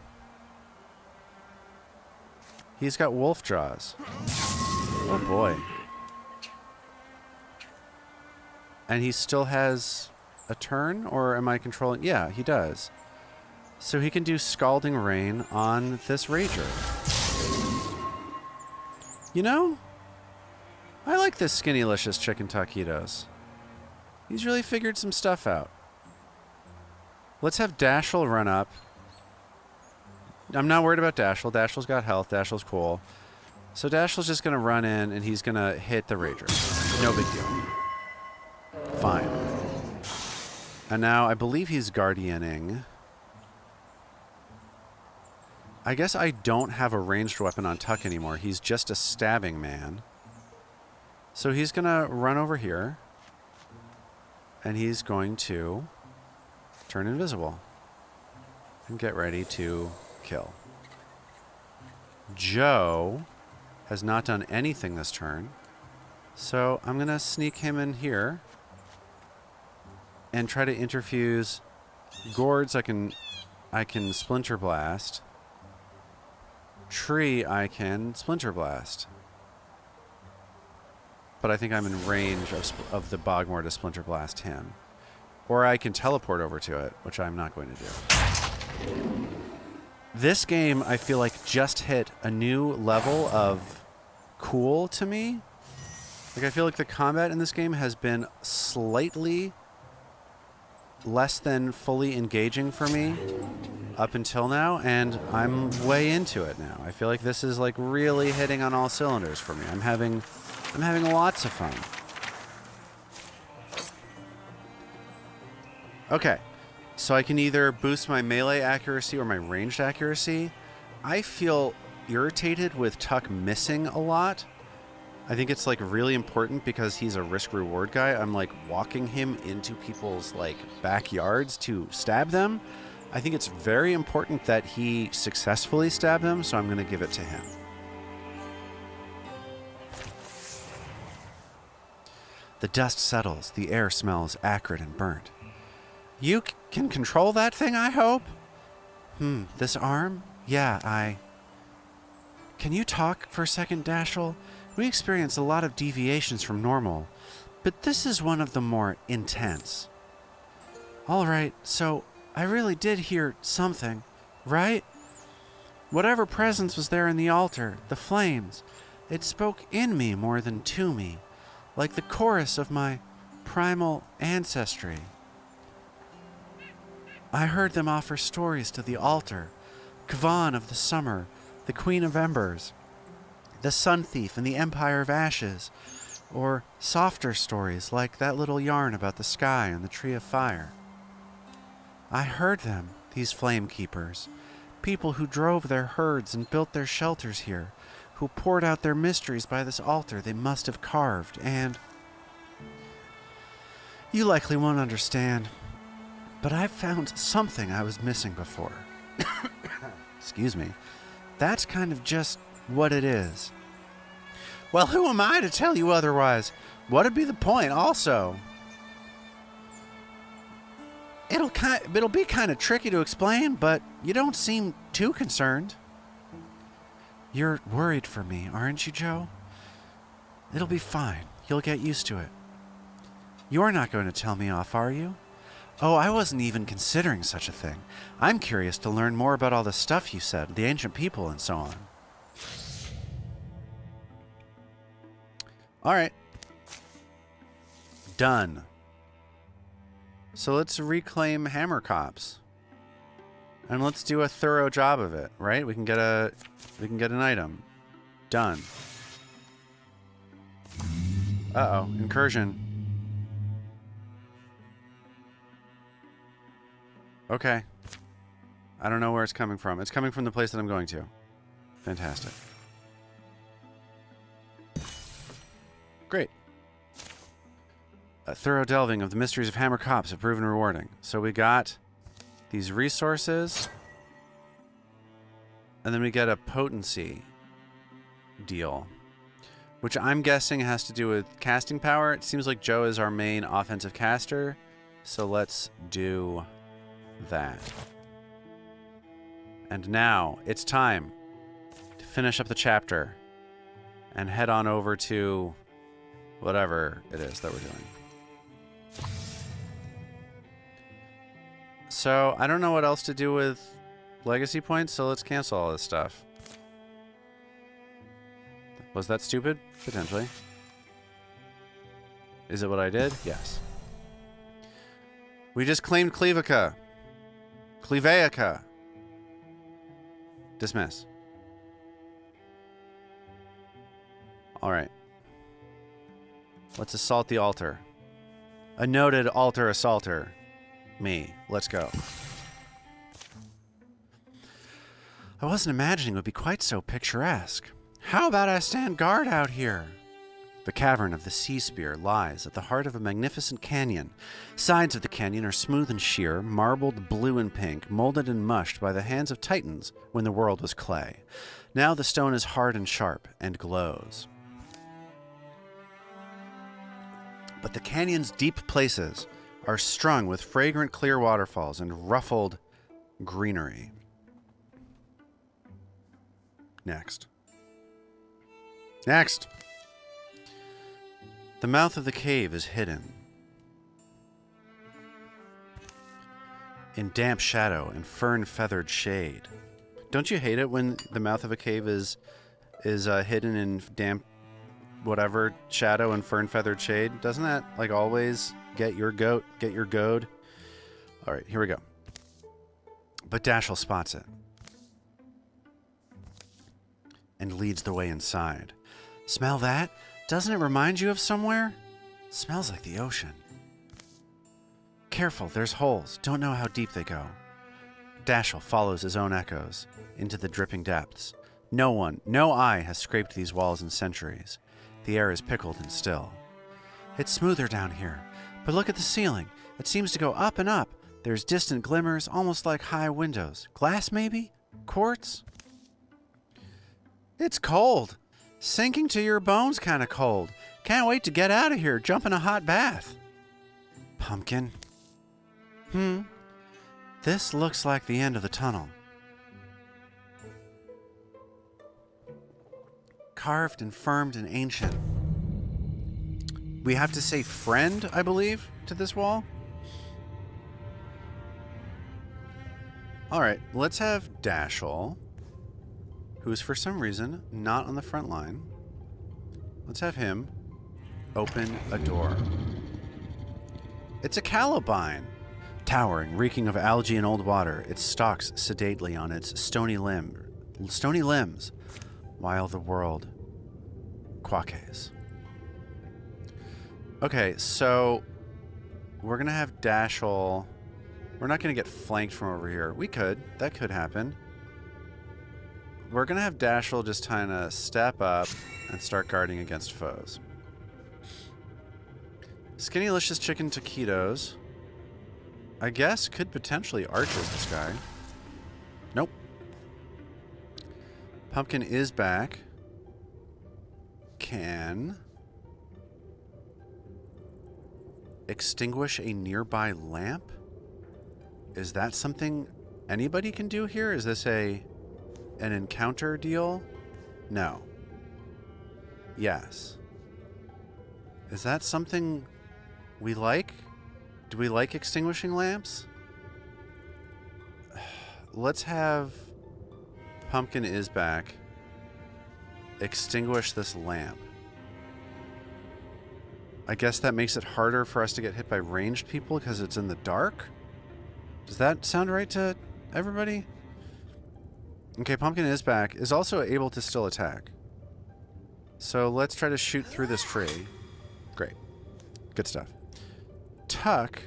He's got wolf jaws. Oh boy. And he still has a turn? Or am I controlling? Yeah, he does. So he can do Scalding Rain on this Rager. You know, I like this Skinnylicious Chicken Taquitos. He's really figured some stuff out. Let's have Dashel run up. I'm not worried about Dashel. Dashel's got health. Dashel's cool. So Dashiell's just going to run in, and he's going to hit the Rager. No big deal. Fine. And now I believe he's guardianing. I guess I don't have a ranged weapon on Tuck anymore. He's just a stabbing man. So he's going to run over here. And he's going to turn invisible. And get ready to kill. Joe has not done anything this turn. So I'm going to sneak him in here. And try to interfuse gourds. I can Splinter Blast. Tree I can Splinter Blast. But I think I'm in range of the Bogmore to Splinter Blast him. Or I can teleport over to it, which I'm not going to do. This game, I feel like, just hit a new level of cool to me. Like, I feel like the combat in this game has been slightly less than fully engaging for me up until now, and I'm way into it now. I feel like this is like really hitting on all cylinders for me. I'm having lots of fun. Okay, so I can either boost my melee accuracy or my ranged accuracy. I feel irritated with Tuck missing a lot. I think it's like really important because he's a risk-reward guy. I'm like walking him into people's like backyards to stab them. I think it's very important that he successfully stab them, so I'm going to give it to him. The dust settles. The air smells acrid and burnt. You can control that thing, I hope? This arm? Yeah, Can you talk for a second, Dashiell? We experience a lot of deviations from normal, but this is one of the more intense. All right, so I really did hear something, right? Whatever presence was there in the altar, the flames, it spoke in me more than to me, like the chorus of my primal ancestry. I heard them offer stories to the altar, Kvan of the summer, the Queen of Embers, the Sun Thief and the Empire of Ashes, or softer stories like that little yarn about the sky and the Tree of Fire. I heard them, these flame keepers, people who drove their herds and built their shelters here, who poured out their mysteries by this altar they must have carved, and... You likely won't understand, but I've found something I was missing before. Excuse me. That's kind of just what it is. Well, who am I to tell you otherwise? What'd be the point, also? It'll be kind of tricky to explain, but you don't seem too concerned. You're worried for me, aren't you, Joe? It'll be fine. You'll get used to it. You're not going to tell me off, are you? Oh, I wasn't even considering such a thing. I'm curious to learn more about all the stuff you said, the ancient people and so on. All right. Done. So let's reclaim Hammer Cops. And let's do a thorough job of it, right? We can get an item. Done. Uh-oh, incursion. Okay. I don't know where it's coming from. It's coming from the place that I'm going to. Fantastic. Great. A thorough delving of the mysteries of Hammer Cops have proven rewarding. So we got these resources. And then we get a potency deal. Which I'm guessing has to do with casting power. It seems like Joe is our main offensive caster. So let's do that. And now it's time to finish up the chapter and head on over to whatever it is that we're doing. So I don't know what else to do with legacy points, so let's cancel all this stuff. Was that stupid? Potentially. Is it what I did? Yes. We just claimed Clevica. Clevaica. Dismiss. Alright. Let's assault the altar. A noted altar assaulter. Me. Let's go. I wasn't imagining it would be quite so picturesque. How about I stand guard out here? The cavern of the Sea Spear lies at the heart of a magnificent canyon. Sides of the canyon are smooth and sheer, marbled blue and pink, molded and mushed by the hands of titans when the world was clay. Now the stone is hard and sharp and glows. But the canyon's deep places are strung with fragrant clear waterfalls and ruffled greenery. Next. Next! The mouth of the cave is hidden in damp shadow and fern-feathered shade. Don't you hate it when the mouth of a cave is hidden in damp whatever shadow and fern-feathered shade? Doesn't that like always get your goad? All right, here we go. But Dashel spots it and leads the way inside. Smell that? Doesn't it remind you of somewhere? Smells like the ocean. Careful, there's holes. Don't know how deep they go. Dashel follows his own echoes into the dripping depths. No eye has scraped these walls in centuries. The air is pickled and still. It's smoother down here, but look at the ceiling. It seems to go up and up. There's distant glimmers, almost like high windows. Glass, maybe? Quartz? It's cold. Sinking to your bones kind of cold. Can't wait to get out of here, jump in a hot bath. Pumpkin. This looks like the end of the tunnel. Carved and firmed and ancient. We have to say friend, I believe, to this wall. Alright, let's have Dashel, who is for some reason not on the front line. Let's have him open a door. It's a columbine, towering, reeking of algae and old water. It stalks sedately on its stony limbs, while the world quaques. Okay, so we're gonna have Dashel. We're not gonna get flanked from over here. We could. That could happen. We're gonna have Dashel just kind of step up and start guarding against foes. Skinnylicious Chicken Taquitos, I guess, could potentially archer this guy. Nope. Pumpkin is back. Can extinguish a nearby lamp? Is that something anybody can do here? Is this an encounter deal? No. Yes. Is that something we like? Do we like extinguishing lamps? Let's have Pumpkin is back extinguish this lamp. I guess that makes it harder for us to get hit by ranged people because it's in the dark? Does that sound right to everybody? Okay, Pumpkin is back. Is also able to still attack. So let's try to shoot through this tree. Great. Good stuff. Tuck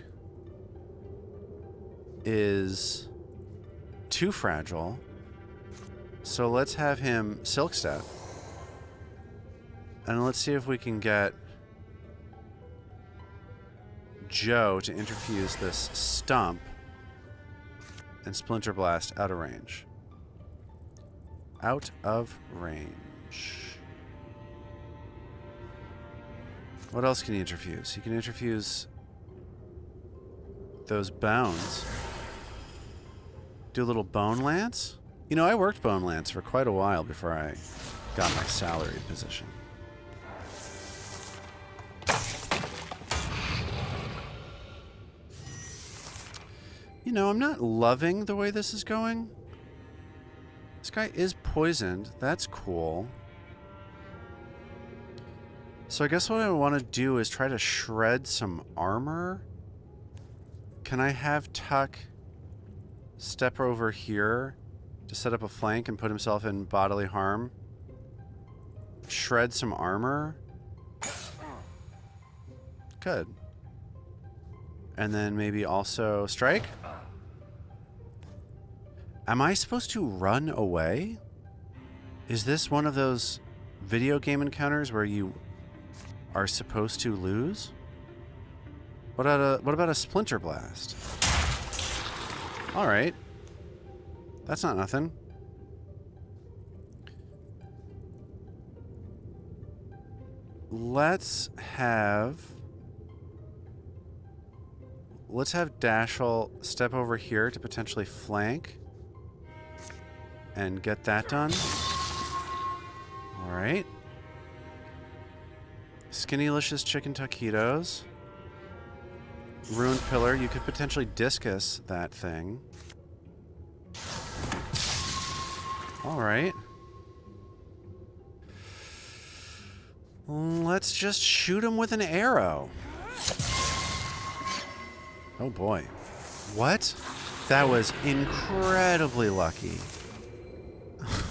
is too fragile. So let's have him Silk Step. And let's see if we can get Joe to interfuse this Stump and Splinter Blast out of range. Out of range. What else can he interfuse? He can interfuse those bones. Do a little Bone Lance? You know, I worked Bone Lance for quite a while before I got my salaried position. You know, I'm not loving the way this is going. This guy is poisoned. That's cool. So I guess what I want to do is try to shred some armor. Can I have Tuck step over here to set up a flank and put himself in bodily harm? shred some armor. Good. And then maybe also strike? Am I supposed to run away? Is this one of those video game encounters where you are supposed to lose? What about a splinter blast? Alright. That's not nothing. Let's have Dashel step over here to potentially flank and get that done. Alright. Skinnylicious chicken taquitos. Ruined pillar. You could potentially discus that thing. Alright. Let's just shoot him with an arrow. Oh boy. What? That was incredibly lucky.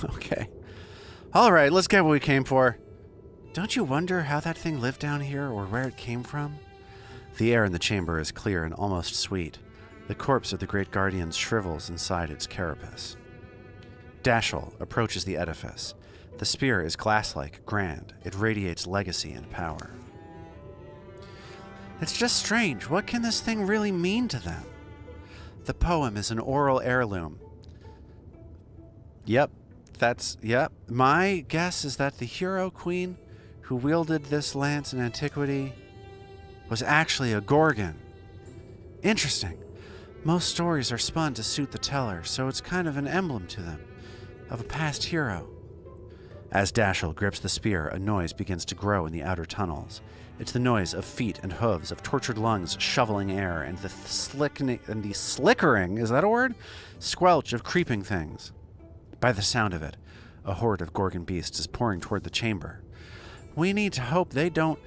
Okay. Alright, let's get what we came for. Don't you wonder how that thing lived down here or where it came from? The air in the chamber is clear and almost sweet. The corpse of the great guardian shrivels inside its carapace. Dashel approaches the edifice. The spear is glass-like, grand. It radiates legacy and power. It's just strange. What can this thing really mean to them? The poem is an oral heirloom. Yep. My guess is that the hero queen who wielded this lance in antiquity was actually a Gorgon. Interesting. Most stories are spun to suit the teller, so it's kind of an emblem to them, of a past hero. As Dashel grips the spear, a noise begins to grow in the outer tunnels. It's the noise of feet and hooves, of tortured lungs shoveling air, and the slickering, is that a word? Squelch of creeping things. By the sound of it, a horde of Gorgon beasts is pouring toward the chamber. We need to hope they don't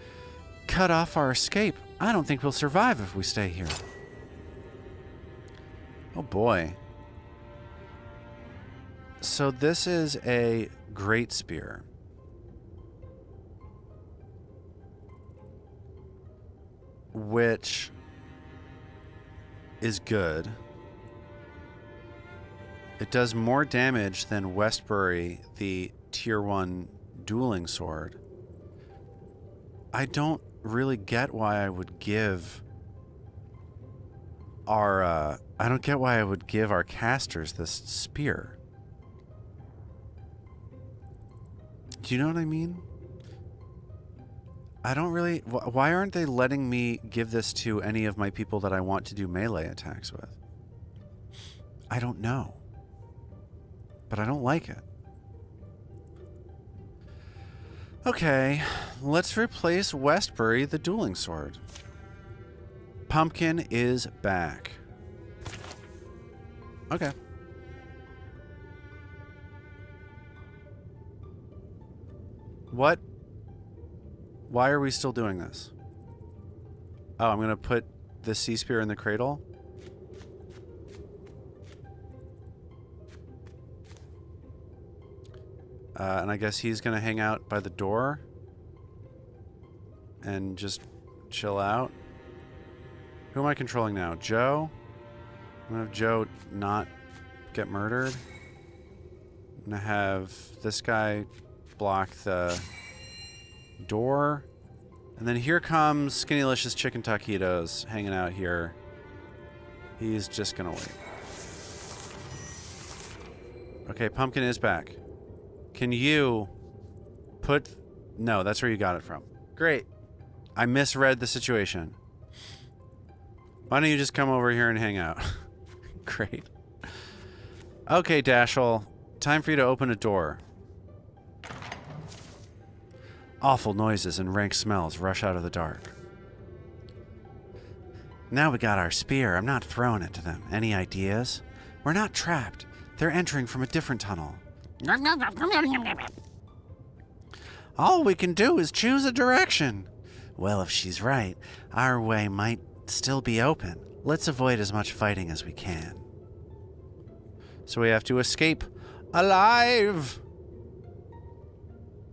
cut off our escape. I don't think we'll survive if we stay here. Oh boy. So this is a great spear. Which is good. It does more damage than Westbury, the tier 1 dueling sword. I don't really get why I would give our casters this spear. Do you know what I mean? I don't really... Why aren't they letting me give this to any of my people that I want to do melee attacks with? I don't know. But I don't like it. Okay, let's replace Westbury, the dueling sword. Pumpkin is back. Okay. What? Why are we still doing this? Oh, I'm going to put the sea spear in the cradle. And I guess he's going to hang out by the door and just chill out. Who am I controlling now? Joe? I'm going to have Joe not get murdered. I'm going to have this guy block the door. And then here comes Skinnylicious Chicken Taquitos hanging out here. He's just going to wait. Okay, Pumpkin is back. Can you put... No, that's where you got it from. Great. I misread the situation. Why don't you just come over here and hang out? Great. Okay, Dashel. Time for you to open a door. Awful noises and rank smells rush out of the dark. Now we got our spear. I'm not throwing it to them. Any ideas? We're not trapped. They're entering from a different tunnel. All we can do is choose a direction. Well, if she's right, our way might still be open. Let's avoid as much fighting as we can. So we have to escape alive.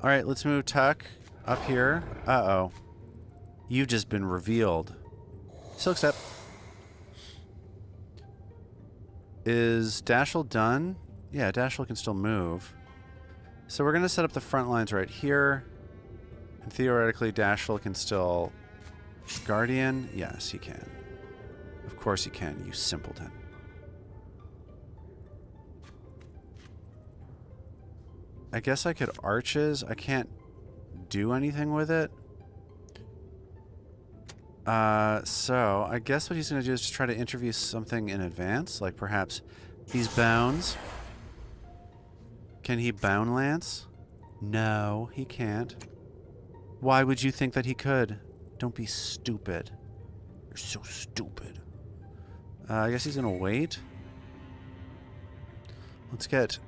All right, let's move Tuck up here. Uh-oh. You've just been revealed. Silk Step. Is Dashel done? Yeah, Dashel can still move. So we're going to set up the front lines right here. And theoretically, Dashel can still... Guardian? Yes, he can. Of course he can, you simpleton. I guess I could arches. I can't do anything with it. So I guess what he's going to do is just try to interview something in advance, like perhaps these bounds. Can he bound lance? No, he can't. Why would you think that he could? Don't be stupid. You're so stupid. I guess he's going to wait. Let's get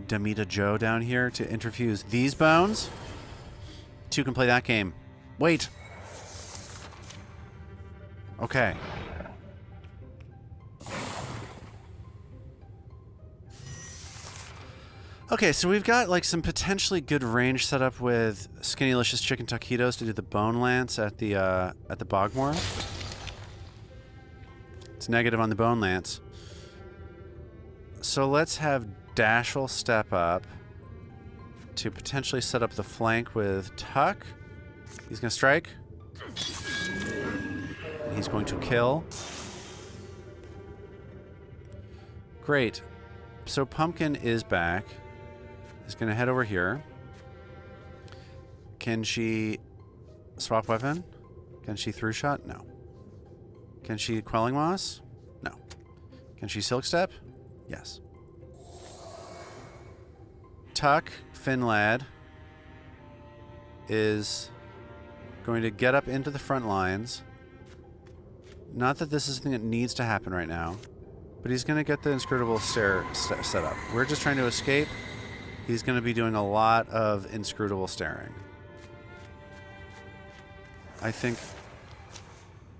Damita Joe down here to interfuse these bones. Two can play that game. Wait. Okay. Okay, so we've got like some potentially good range set up with Skinnylicious Chicken Taquitos to do the Bone Lance at the Bogmore. It's negative on the Bone Lance. So let's have Dashel step up to potentially set up the flank with Tuck. He's going to strike. And he's going to kill. Great. So Pumpkin is back. He's going to head over here. Can she swap weapon? Can she through shot? No. Can she Quelling Moss? No. Can she Silk Step? Yes. Tuck, Finlad, is going to get up into the front lines. Not that this is something that needs to happen right now, but he's going to get the inscrutable stair set up. We're just trying to escape. He's going to be doing a lot of inscrutable staring. I think...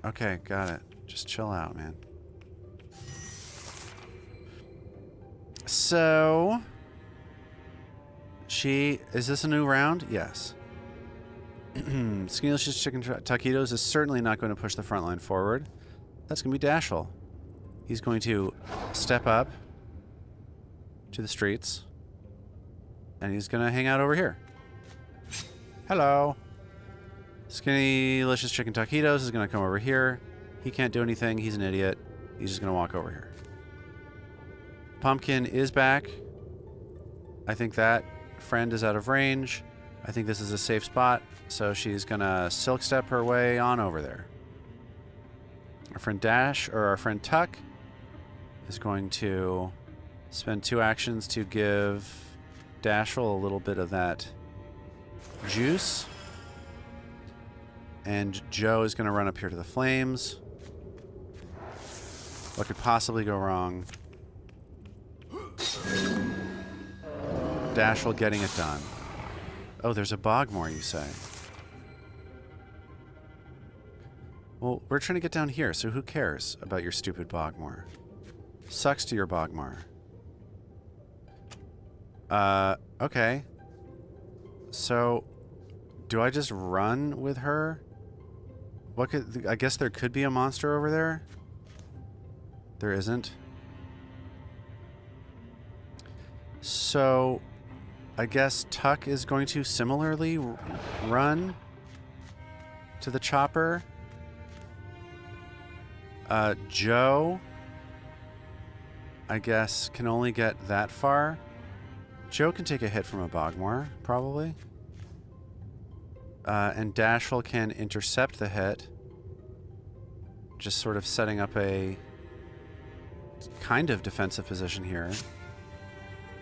Okay, got it. Just chill out, man. So... Is this a new round? Yes. Skinnylicious Chicken Taquitos is certainly not going to push the front line forward. That's going to be Dashel. He's going to step up to the streets. And he's going to hang out over here. Hello. Skinnylicious Chicken Taquitos is going to come over here. He can't do anything. He's an idiot. He's just going to walk over here. Pumpkin is back. I think that friend is out of range. I think this is a safe spot. So she's going to Silk Step her way on over there. Our friend our friend Tuck is going to spend 2 actions to give Dashel a little bit of that juice. And Joe is going to run up here to the flames. What could possibly go wrong? Dashel getting it done. Oh, there's a Bogmore, you say? Well, we're trying to get down here, so who cares about your stupid Bogmore? Sucks to your Bogmore. Okay. So, do I just run with her? What could... I guess there could be a monster over there? There isn't. So, I guess Tuck is going to similarly run to the chopper. Joe, I guess, can only get that far. Joe can take a hit from a Bogmore, probably. And Dashel can intercept the hit. Just sort of setting up a kind of defensive position here.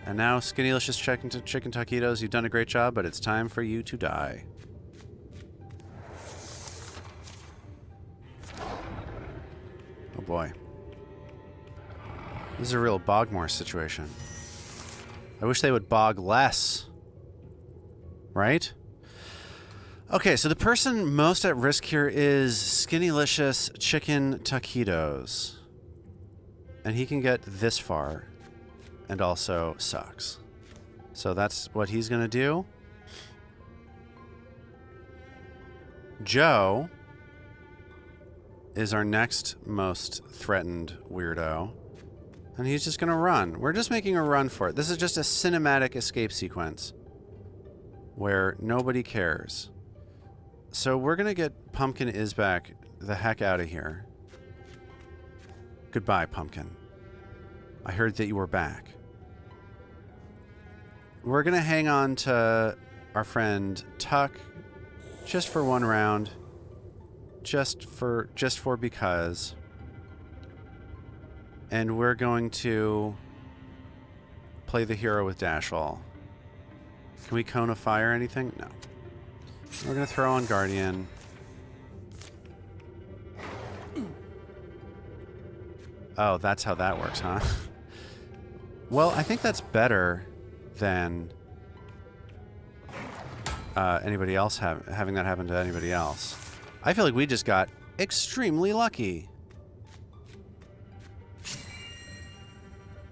And now, Skinnylicious Chicken Taquitos, you've done a great job, but it's time for you to die. Oh boy. This is a real Bogmore situation. I wish they would bog less. Right? Okay, so the person most at risk here is Skinnylicious Chicken Taquitos. And he can get this far. And also sucks. So that's what he's going to do. Joe is our next most threatened weirdo. And he's just going to run. We're just making a run for it. This is just a cinematic escape sequence where nobody cares. So we're going to get Pumpkin Isback the heck out of here. Goodbye, Pumpkin. I heard that you were back. We're going to hang on to our friend Tuck just for one round. Just for because. And we're going to play the hero with Dashall. Can we cone a fire or anything? No. We're going to throw on Guardian. Oh, that's how that works, huh? Well, I think that's better than anybody else having that happen to anybody else. I feel like we just got extremely lucky.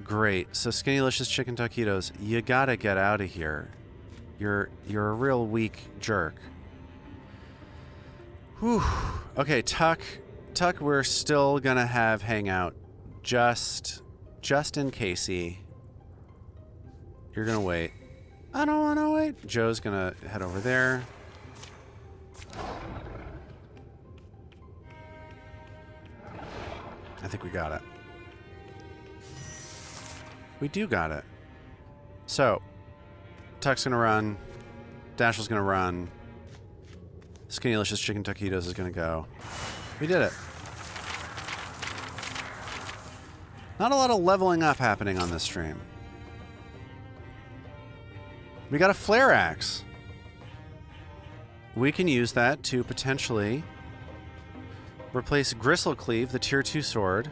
Great. So Skinnylicious Chicken Taquitos, you gotta get out of here. You're a real weak jerk. Whew. Okay, Tuck, we're still gonna have hangout just in casey. You're gonna wait. I don't wanna wait. Joe's gonna head over there. I think we got it. We do got it. So, Tuck's gonna run. Dashall's gonna run. Skinnylicious Chicken Taquitos is gonna go. We did it. Not a lot of leveling up happening on this stream. We got a flare axe. We can use that to potentially replace Gristlecleave, the tier 2 sword,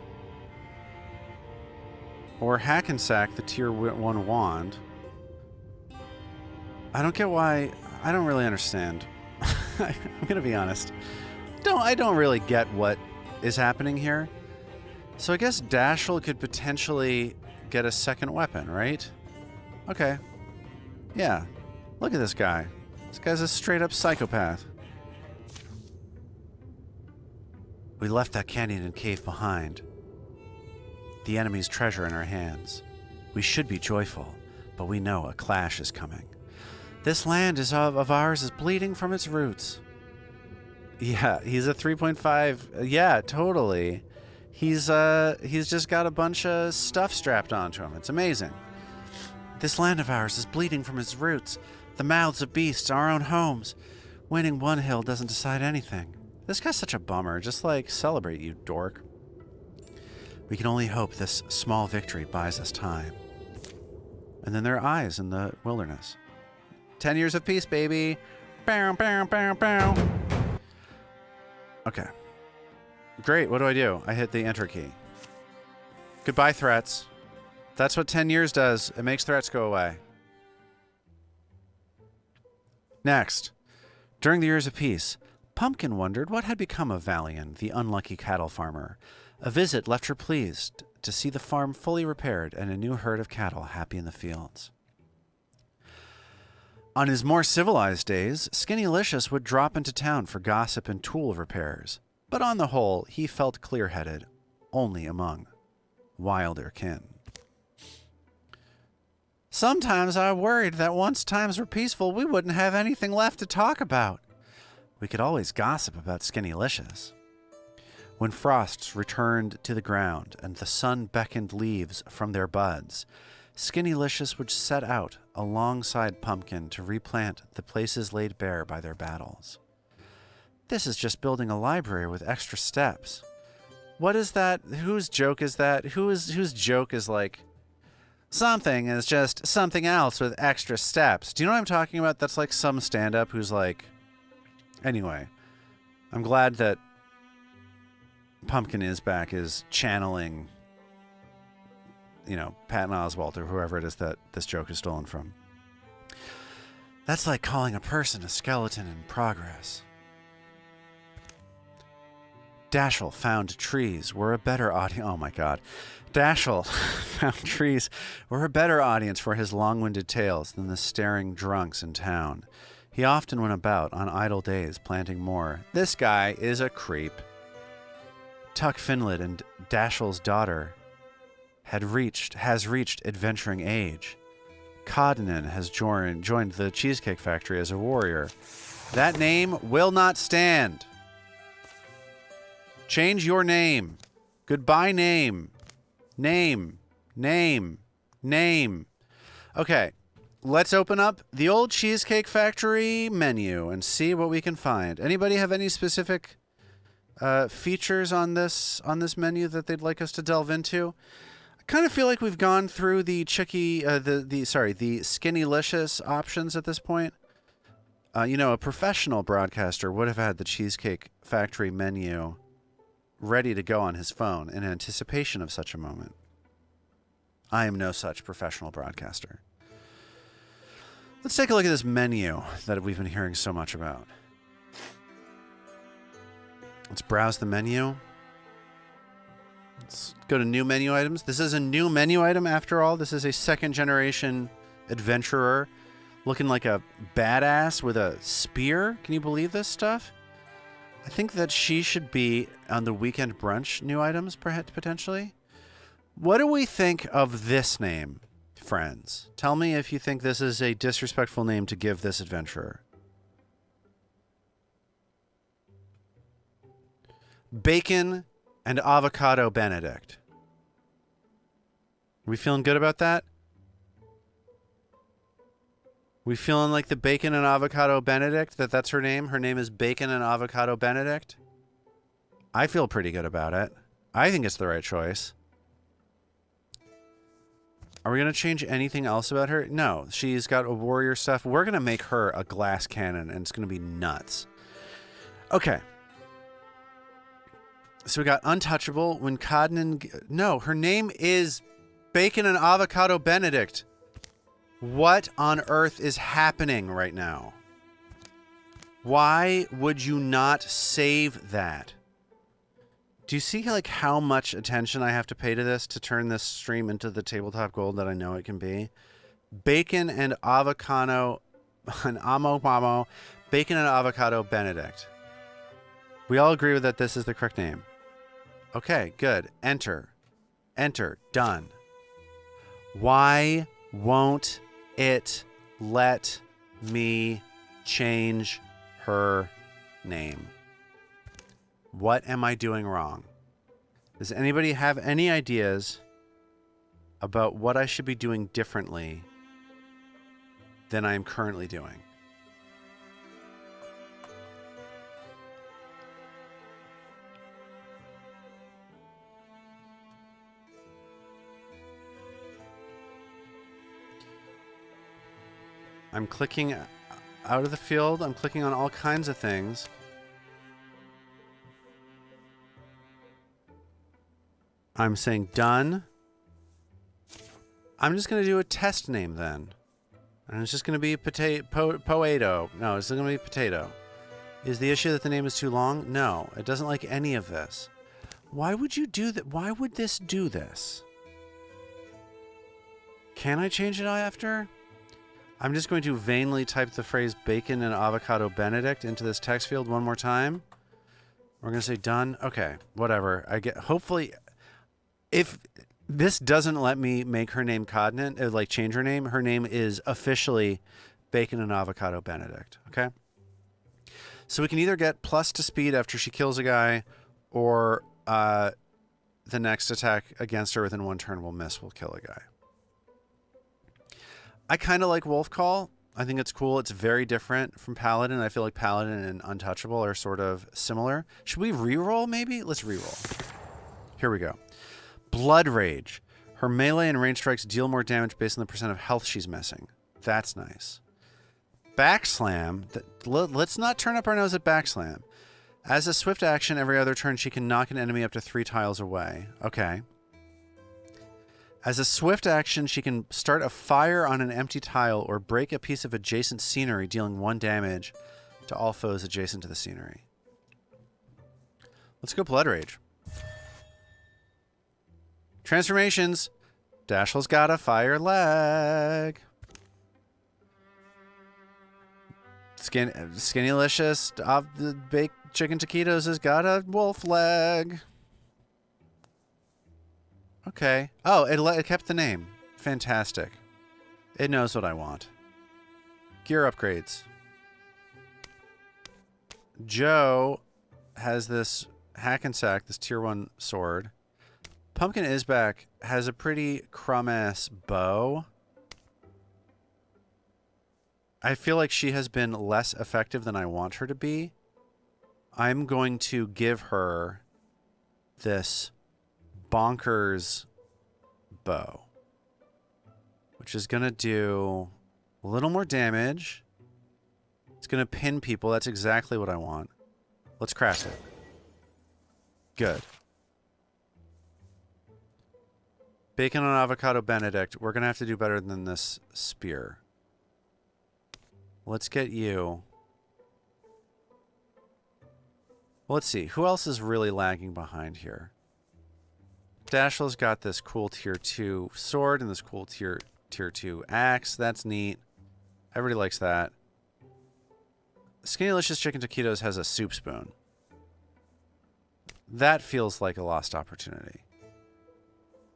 or Hackensack, the tier 1 wand. I don't get why. I don't really understand. I'm gonna be honest. I don't really get what is happening here. So I guess Dashall could potentially get a second weapon, right? Okay. Yeah. Look at this guy. This guy's a straight-up psychopath. We left that canyon and cave behind. The enemy's treasure in our hands. We should be joyful, but we know a clash is coming. This land of ours is bleeding from its roots. Yeah, he's a 3.5. Yeah, totally. He's just got a bunch of stuff strapped onto him. It's amazing. This land of ours is bleeding from its roots. The mouths of beasts, our own homes. Winning one hill doesn't decide anything. This guy's such a bummer. Just, like, celebrate, you dork. We can only hope this small victory buys us time. And then there are eyes in the wilderness. 10 years of peace, baby. Bow, bow, bow, bow. Okay. Great, what do? I hit the enter key. Goodbye, threats. That's what 10 years does. It makes threats go away. Next. During the years of peace, Pumpkin wondered what had become of Valian, the unlucky cattle farmer. A visit left her pleased to see the farm fully repaired and a new herd of cattle happy in the fields. On his more civilized days, Skinnylicious would drop into town for gossip and tool repairs. But on the whole, he felt clear-headed, only among wilder kin. Sometimes I worried that once times were peaceful, we wouldn't have anything left to talk about. We could always gossip about Skinnylicious. When frosts returned to the ground and the sun beckoned leaves from their buds, Skinnylicious would set out alongside Pumpkin to replant the places laid bare by their battles. This is just building a library with extra steps. What is that? Whose joke is that? Whose joke is like, something is just something else with extra steps? Do you know what I'm talking about? That's like some stand-up who's like... Anyway, I'm glad that Pumpkin Isback is channeling, you know, Patton Oswalt or whoever it is that this joke is stolen from. That's like calling a person a skeleton in progress. Dashall found trees were a better audience. Oh my god. Dashall found trees were a better audience for his long-winded tales than the staring drunks in town. He often went about on idle days planting more. This guy is a creep. Tuck Finlid and Dashiell's daughter has reached adventuring age. Codnan has joined the Cheesecake Factory as a warrior. That name will not stand. Change your name. Goodbye name. Name. Okay, let's open up the old Cheesecake Factory menu and see what we can find. Anybody have any specific features on this menu that they'd like us to delve into? I kind of feel like we've gone through the the Skinny-licious options at this point. A professional broadcaster would have had the Cheesecake Factory menu ready to go on his phone in anticipation of such a moment. I am no such professional broadcaster. Let's take a look at this menu that we've been hearing so much about. Let's browse the menu. Let's go to new menu items. This is a new menu item after all. This is a second generation adventurer looking like a badass with a spear. Can you believe this stuff? I think that she should be on the weekend brunch new items, perhaps potentially. What do we think of this name, friends? Tell me if you think this is a disrespectful name to give this adventurer. Bacon and Avocado Benedict. We feeling good about that? We feeling like the Bacon and Avocado Benedict, that's her name? Her name is Bacon and Avocado Benedict? I feel pretty good about it. I think it's the right choice. Are we going to change anything else about her? No. She's got a warrior stuff. We're going to make her a glass cannon, and it's going to be nuts. Okay. So we got Untouchable. When Codnan... No, her name is Bacon and Avocado Benedict. What on earth is happening right now? Why would you not save that? Do you see like how much attention I have to pay to this to turn this stream into the tabletop gold that I know it can be? Bacon and avocado, Bacon and Avocado Benedict. We all agree with that this is the correct name. Okay, good. Enter. Enter. Done. Why won't it let me change her name? What am I doing wrong? Does anybody have any ideas about what I should be doing differently than I am currently doing? I'm clicking out of the field. I'm clicking on all kinds of things. I'm saying done. I'm just going to do a test name then. And it's just going to be Potato. No, it's going to be Potato. Is the issue that the name is too long? No, it doesn't like any of this. Why would you do that? Why would this do this? Can I change it after? I'm just going to vainly type the phrase Bacon and Avocado Benedict into this text field one more time. We're going to say done. Okay, whatever. Hopefully, if this doesn't let me make her name Codnan, like change her name is officially Bacon and Avocado Benedict. Okay? So we can either get plus to speed after she kills a guy, or the next attack against her within one turn will kill a guy. I kind of like Wolf Call. I think it's cool. It's very different from Paladin. I feel like Paladin and Untouchable are sort of similar. Should we reroll maybe? Let's reroll. Here we go. Blood Rage. Her melee and range strikes deal more damage based on the percent of health she's missing. That's nice. Backslam. Let's not turn up our nose at Backslam. As a swift action, every other turn she can knock an enemy up to 3 tiles away. Okay. As a swift action, she can start a fire on an empty tile or break a piece of adjacent scenery, dealing 1 damage to all foes adjacent to the scenery. Let's go Blood Rage. Transformations. Dashiell's got a fire leg. Skinnylicious of the baked chicken taquitos has got a wolf leg. Okay. Oh, it kept the name. Fantastic. It knows what I want. Gear upgrades. Joe has this hack and sack, this tier 1 sword. Pumpkin Isback has a pretty crumb-ass bow. I feel like she has been less effective than I want her to be. I'm going to give her this bonkers bow, which is going to do a little more damage. It's going to pin people. That's exactly what I want. Let's craft it. Good. Bacon on avocado Benedict. We're going to have to do better than this spear. Let's get you. Well, let's see. Who else is really lagging behind here? Dashl's got this cool tier 2 sword and this cool tier 2 axe. That's neat. Everybody likes that. Skinnylicious Chicken Taquitos has a soup spoon. That feels like a lost opportunity.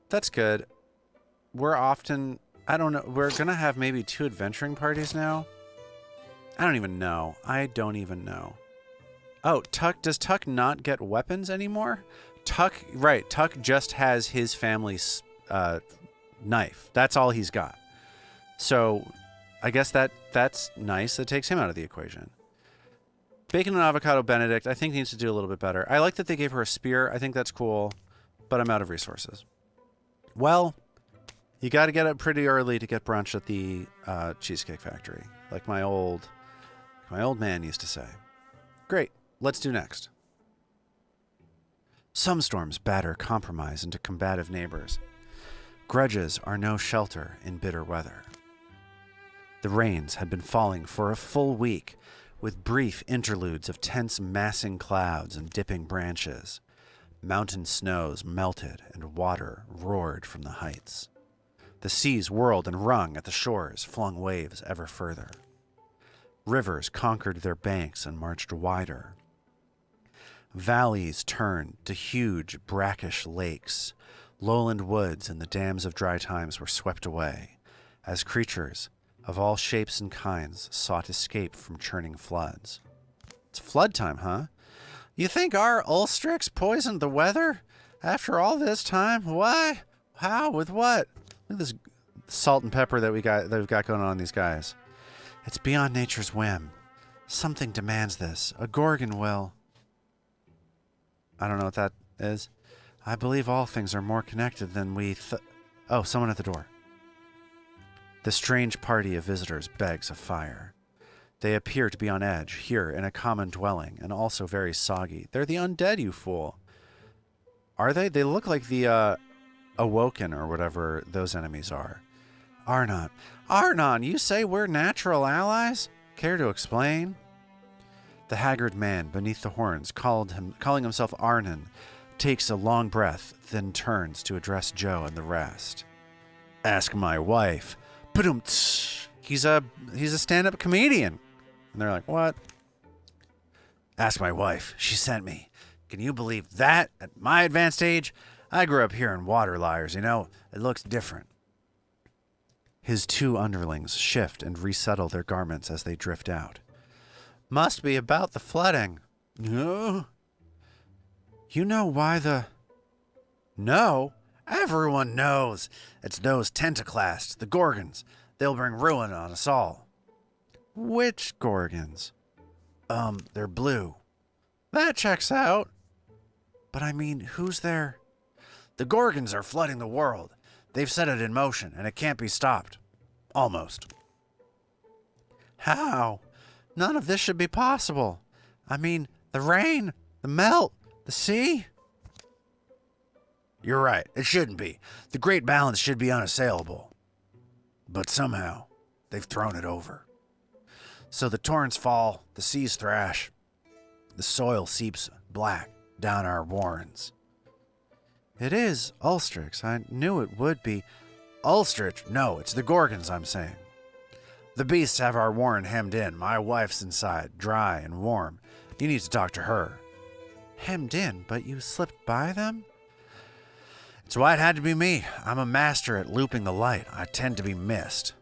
That's good. We're often... I don't know. We're going to have maybe 2 adventuring parties now. I don't even know. I don't even know. Oh, Tuck. Does Tuck not get weapons anymore? Tuck, right. Tuck just has his family's knife. That's all he's got. So I guess that's nice. That takes him out of the equation. Bacon and avocado Benedict, I think, needs to do a little bit better. I like that they gave her a spear. I think that's cool, but I'm out of resources. Well, you got to get up pretty early to get brunch at the Cheesecake Factory, like my old man used to say. Great. Let's do next. Some storms batter compromise into combative neighbors. Grudges are no shelter in bitter weather. The rains had been falling for a full week, with brief interludes of tense massing clouds and dipping branches. Mountain snows melted and water roared from the heights. The seas whirled and wrung at the shores, flung waves ever further. Rivers conquered their banks and marched wider. Valleys turned to huge, brackish lakes. Lowland woods and the dams of dry times were swept away, as creatures of all shapes and kinds sought escape from churning floods. It's flood time, huh? You think our Ulstrix poisoned the weather? After all this time? Why? How? With what? Look at this salt and pepper that we've got going on these guys. It's beyond nature's whim. Something demands this. A Gorgon will. I don't know what that is. I believe all things are more connected than we Oh, someone at the door. The strange party of visitors begs a fire. They appear to be on edge, here in a common dwelling, and also very soggy. They're the undead, you fool. Are they? They look like the, Awoken, or whatever those enemies are. Arnon. Arnon, you say we're natural allies? Care to explain? The haggard man beneath the horns, calling himself Arnon, takes a long breath, then turns to address Joe and the rest. Ask my wife. He's a stand-up comedian. And they're like, what? Ask my wife. She sent me. Can you believe that? At my advanced age, I grew up here in Waterliers, you know. It looks different. His 2 underlings shift and resettle their garments as they drift out. Must be about the flooding. No. You know why the... No. Everyone knows. It's those tentaclasts, the Gorgons. They'll bring ruin on us all. Which Gorgons? They're blue. That checks out. But I mean, who's there? The Gorgons are flooding the world. They've set it in motion, and it can't be stopped. Almost. How? None of this should be possible. I mean, the rain, the melt, the sea. You're right. It shouldn't be. The Great Balance should be unassailable. But somehow, they've thrown it over. So the torrents fall, the seas thrash, the soil seeps black down our warrens. It is Ulstrix. I knew it would be. Ulstrix? No, it's the Gorgons, I'm saying. The beasts have our warren hemmed in. My wife's inside, dry and warm. You need to talk to her. Hemmed in, but you slipped by them? It's why it had to be me. I'm a master at looping the light. I tend to be missed.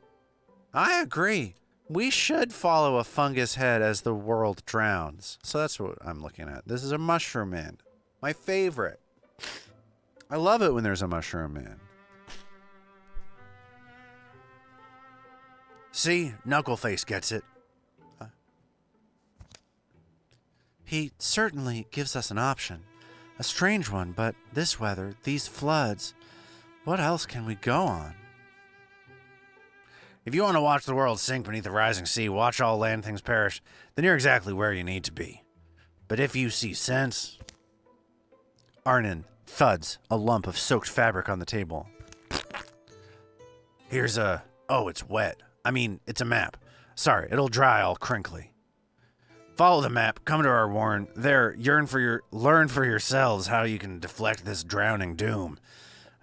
I agree. We should follow a fungus head as the world drowns. So that's what I'm looking at. This is a mushroom inn. My favorite. I love it when there's a mushroom inn. See? Knuckleface gets it. He certainly gives us an option. A strange one, but this weather, these floods, what else can we go on? If you want to watch the world sink beneath the rising sea, watch all land things perish, then you're exactly where you need to be. But if you see sense... Arnon thuds a lump of soaked fabric on the table. Here's a... Oh, it's wet. I mean, it's a map. Sorry, it'll dry all crinkly. Follow the map, come to our warren. There, learn for yourselves how you can deflect this drowning doom.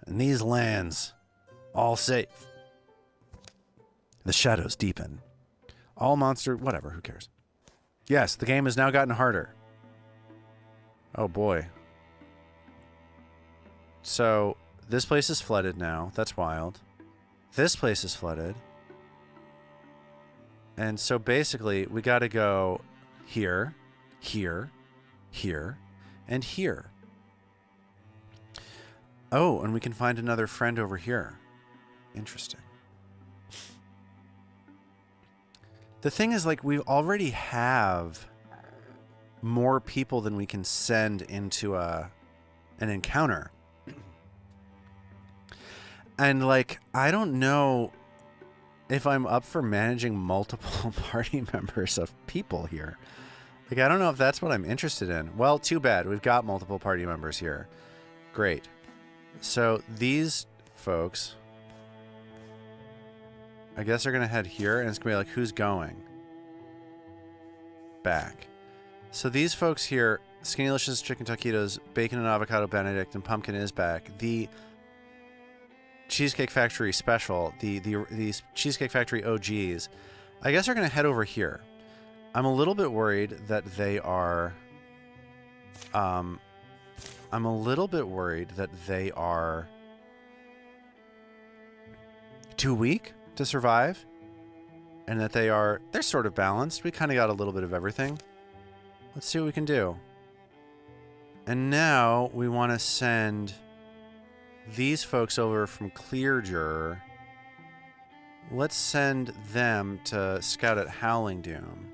And these lands, all safe. The shadows deepen. All monster, whatever, who cares? Yes, the game has now gotten harder. Oh boy. So, this place is flooded now. That's wild. This place is flooded. And so basically, we gotta go here, here, here, and here. Oh, and we can find another friend over here. Interesting. The thing is, like, we already have more people than we can send into an encounter. And, like, I don't know if I'm up for managing multiple party members of people here. Like, I don't know if that's what I'm interested in. Well, too bad. We've got multiple party members here. Great. So these folks, I guess, are going to head here, and it's going to be like, who's going? Back. So these folks here, Skinny-licious Chicken Taquitos, Bacon and Avocado Benedict, and Pumpkin is back. The Cheesecake Factory special, the Cheesecake Factory OGs, I guess are going to head over here. I'm a little bit worried that they are... I'm a little bit worried that they are too weak to survive, and that they're sort of balanced. We kind of got a little bit of everything. Let's see what we can do. And now we want to send these folks over from Clearjur. Let's send them to scout at Howling Doom.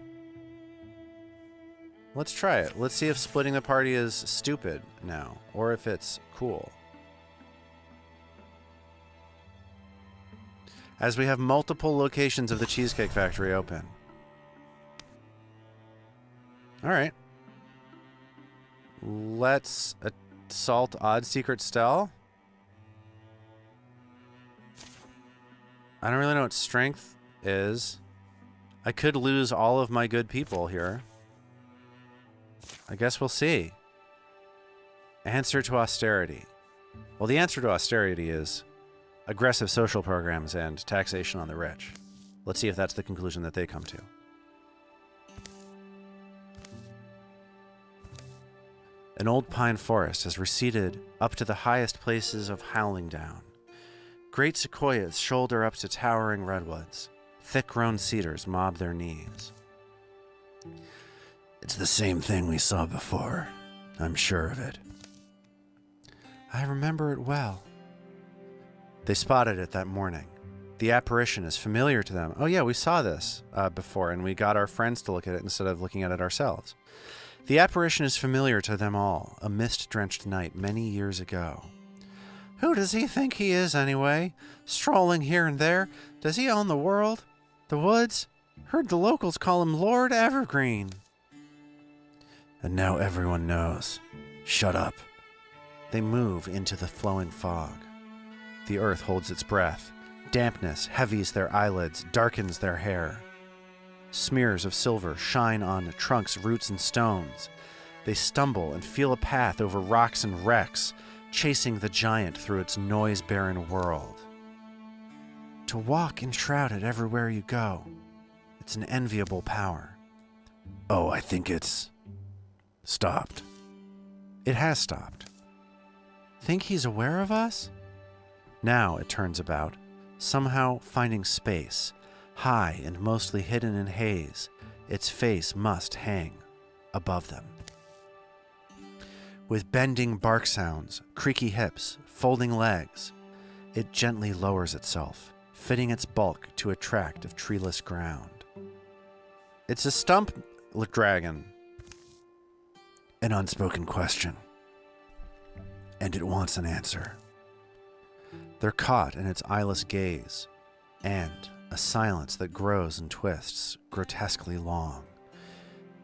Let's try it. Let's see if splitting the party is stupid now, or if it's cool. As we have multiple locations of the Cheesecake Factory open. Alright. Let's assault Odd Secret Stell. I don't really know what strength is. I could lose all of my good people here. I guess we'll see. Answer to austerity. Well, the answer to austerity is aggressive social programs and taxation on the rich. Let's see if that's the conclusion that they come to. An old pine forest has receded up to the highest places of Howling Down. Great sequoias shoulder up to towering redwoods. Thick-grown cedars mob their knees. It's the same thing we saw before. I'm sure of it. I remember it well. They spotted it that morning. The apparition is familiar to them. Oh yeah, we saw this before, and we got our friends to look at it instead of looking at it ourselves. The apparition is familiar to them all, a mist-drenched night many years ago. Who does he think he is, anyway? Strolling here and there? Does he own the world? The woods? Heard the locals call him Lord Evergreen. And now everyone knows. Shut up. They move into the flowing fog. The earth holds its breath. Dampness heavies their eyelids, darkens their hair. Smears of silver shine on trunks, roots, and stones. They stumble and feel a path over rocks and wrecks, chasing the giant through its noise-barren world. To walk enshrouded everywhere you go, It's an enviable power. Oh, I think it's stopped. It has stopped. Think he's aware of us? Now, it turns about, somehow finding space, high and mostly hidden in haze, its face must hang above them. With bending bark sounds, creaky hips, folding legs, it gently lowers itself, fitting its bulk to a tract of treeless ground. It's a stump dragon. An unspoken question. And it wants an answer. They're caught in its eyeless gaze, and a silence that grows and twists, grotesquely long.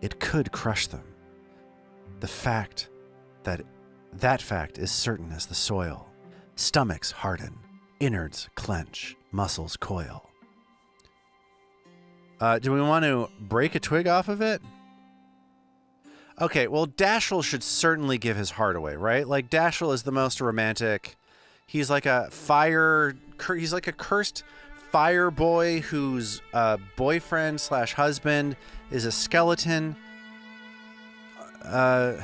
It could crush them. The fact that fact is certain as the soil. Stomachs harden, innards clench, muscles coil. Do we want to break a twig off of it? Okay, well, Dashel should certainly give his heart away, right? Like, Dashel is the most romantic. He's like a he's like a cursed fire boy whose boyfriend / husband is a skeleton. I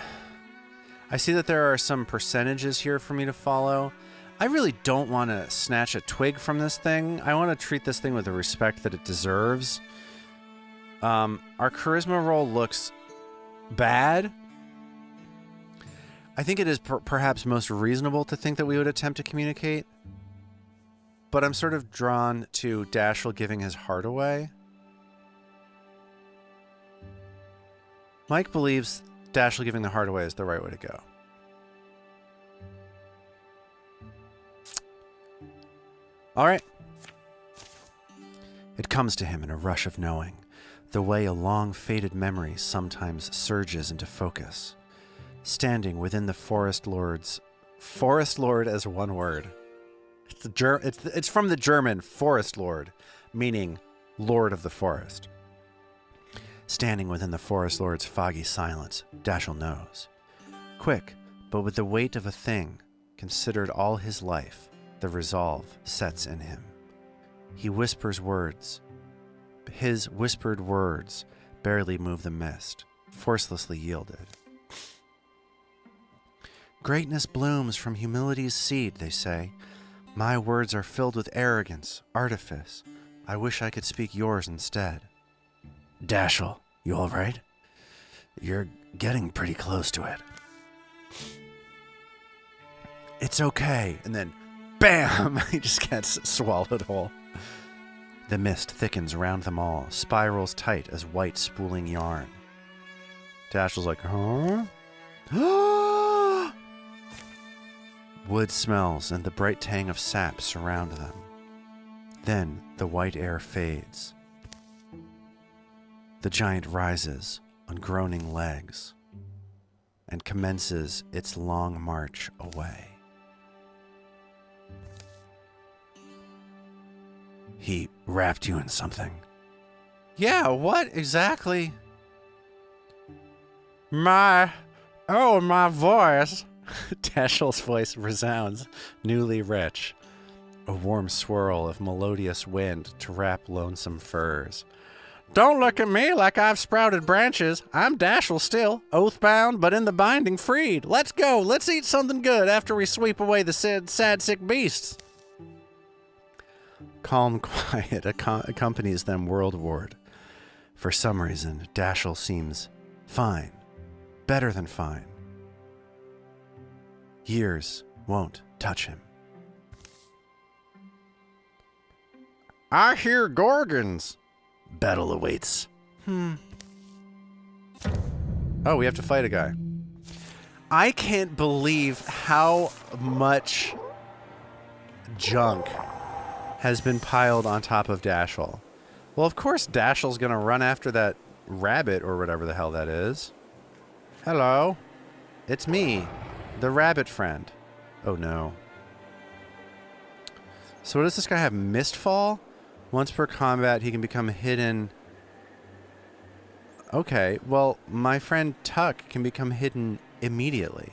see that there are some percentages here for me to follow. I really don't want to snatch a twig from this thing. I want to treat this thing with the respect that it deserves. Our charisma roll looks bad. I think it is perhaps most reasonable to think that we would attempt to communicate. But I'm sort of drawn to Dashel giving his heart away. Mike believes Dashel giving the heart away is the right way to go. All right. It comes to him in a rush of knowing, the way a long faded memory sometimes surges into focus. Standing within the Forest Lord as one word. It's from the German Forest Lord, meaning Lord of the Forest. Standing within the Forest Lord's foggy silence, Dashel knows. Quick, but with the weight of a thing, considered all his life, the resolve sets in him. He whispers words. His whispered words barely move the mist, forcelessly yielded. Greatness blooms from humility's seed, they say. My words are filled with arrogance, artifice. I wish I could speak yours instead. Dashel, you all right? You're getting pretty close to it. It's okay. And then, bam! He just gets swallowed whole. The mist thickens around them all, spirals tight as white spooling yarn. Dashel's like, huh? Wood smells and the bright tang of sap surround them. Then the white air fades. The giant rises on groaning legs and commences its long march away. He wrapped you in something. Yeah, what exactly? My voice. Dashel's voice resounds, newly rich. A warm swirl of melodious wind to wrap lonesome furs. Don't look at me like I've sprouted branches. I'm Dashel still, oath-bound, but in the binding freed. Let's go. Let's eat something good after we sweep away the sad, sick beasts. Calm quiet accompanies them worldward. For some reason, Dashel seems fine. Better than fine. Years won't touch him. I hear gorgons. Battle awaits. Oh, we have to fight a guy. I can't believe how much junk has been piled on top of Dashel. Well, of course Dashel's gonna run after that rabbit or whatever the hell that is. Hello. It's me, the rabbit friend. Oh no. So what does this guy have? Mistfall? Once per combat, he can become hidden. Okay, well, my friend Tuck can become hidden immediately.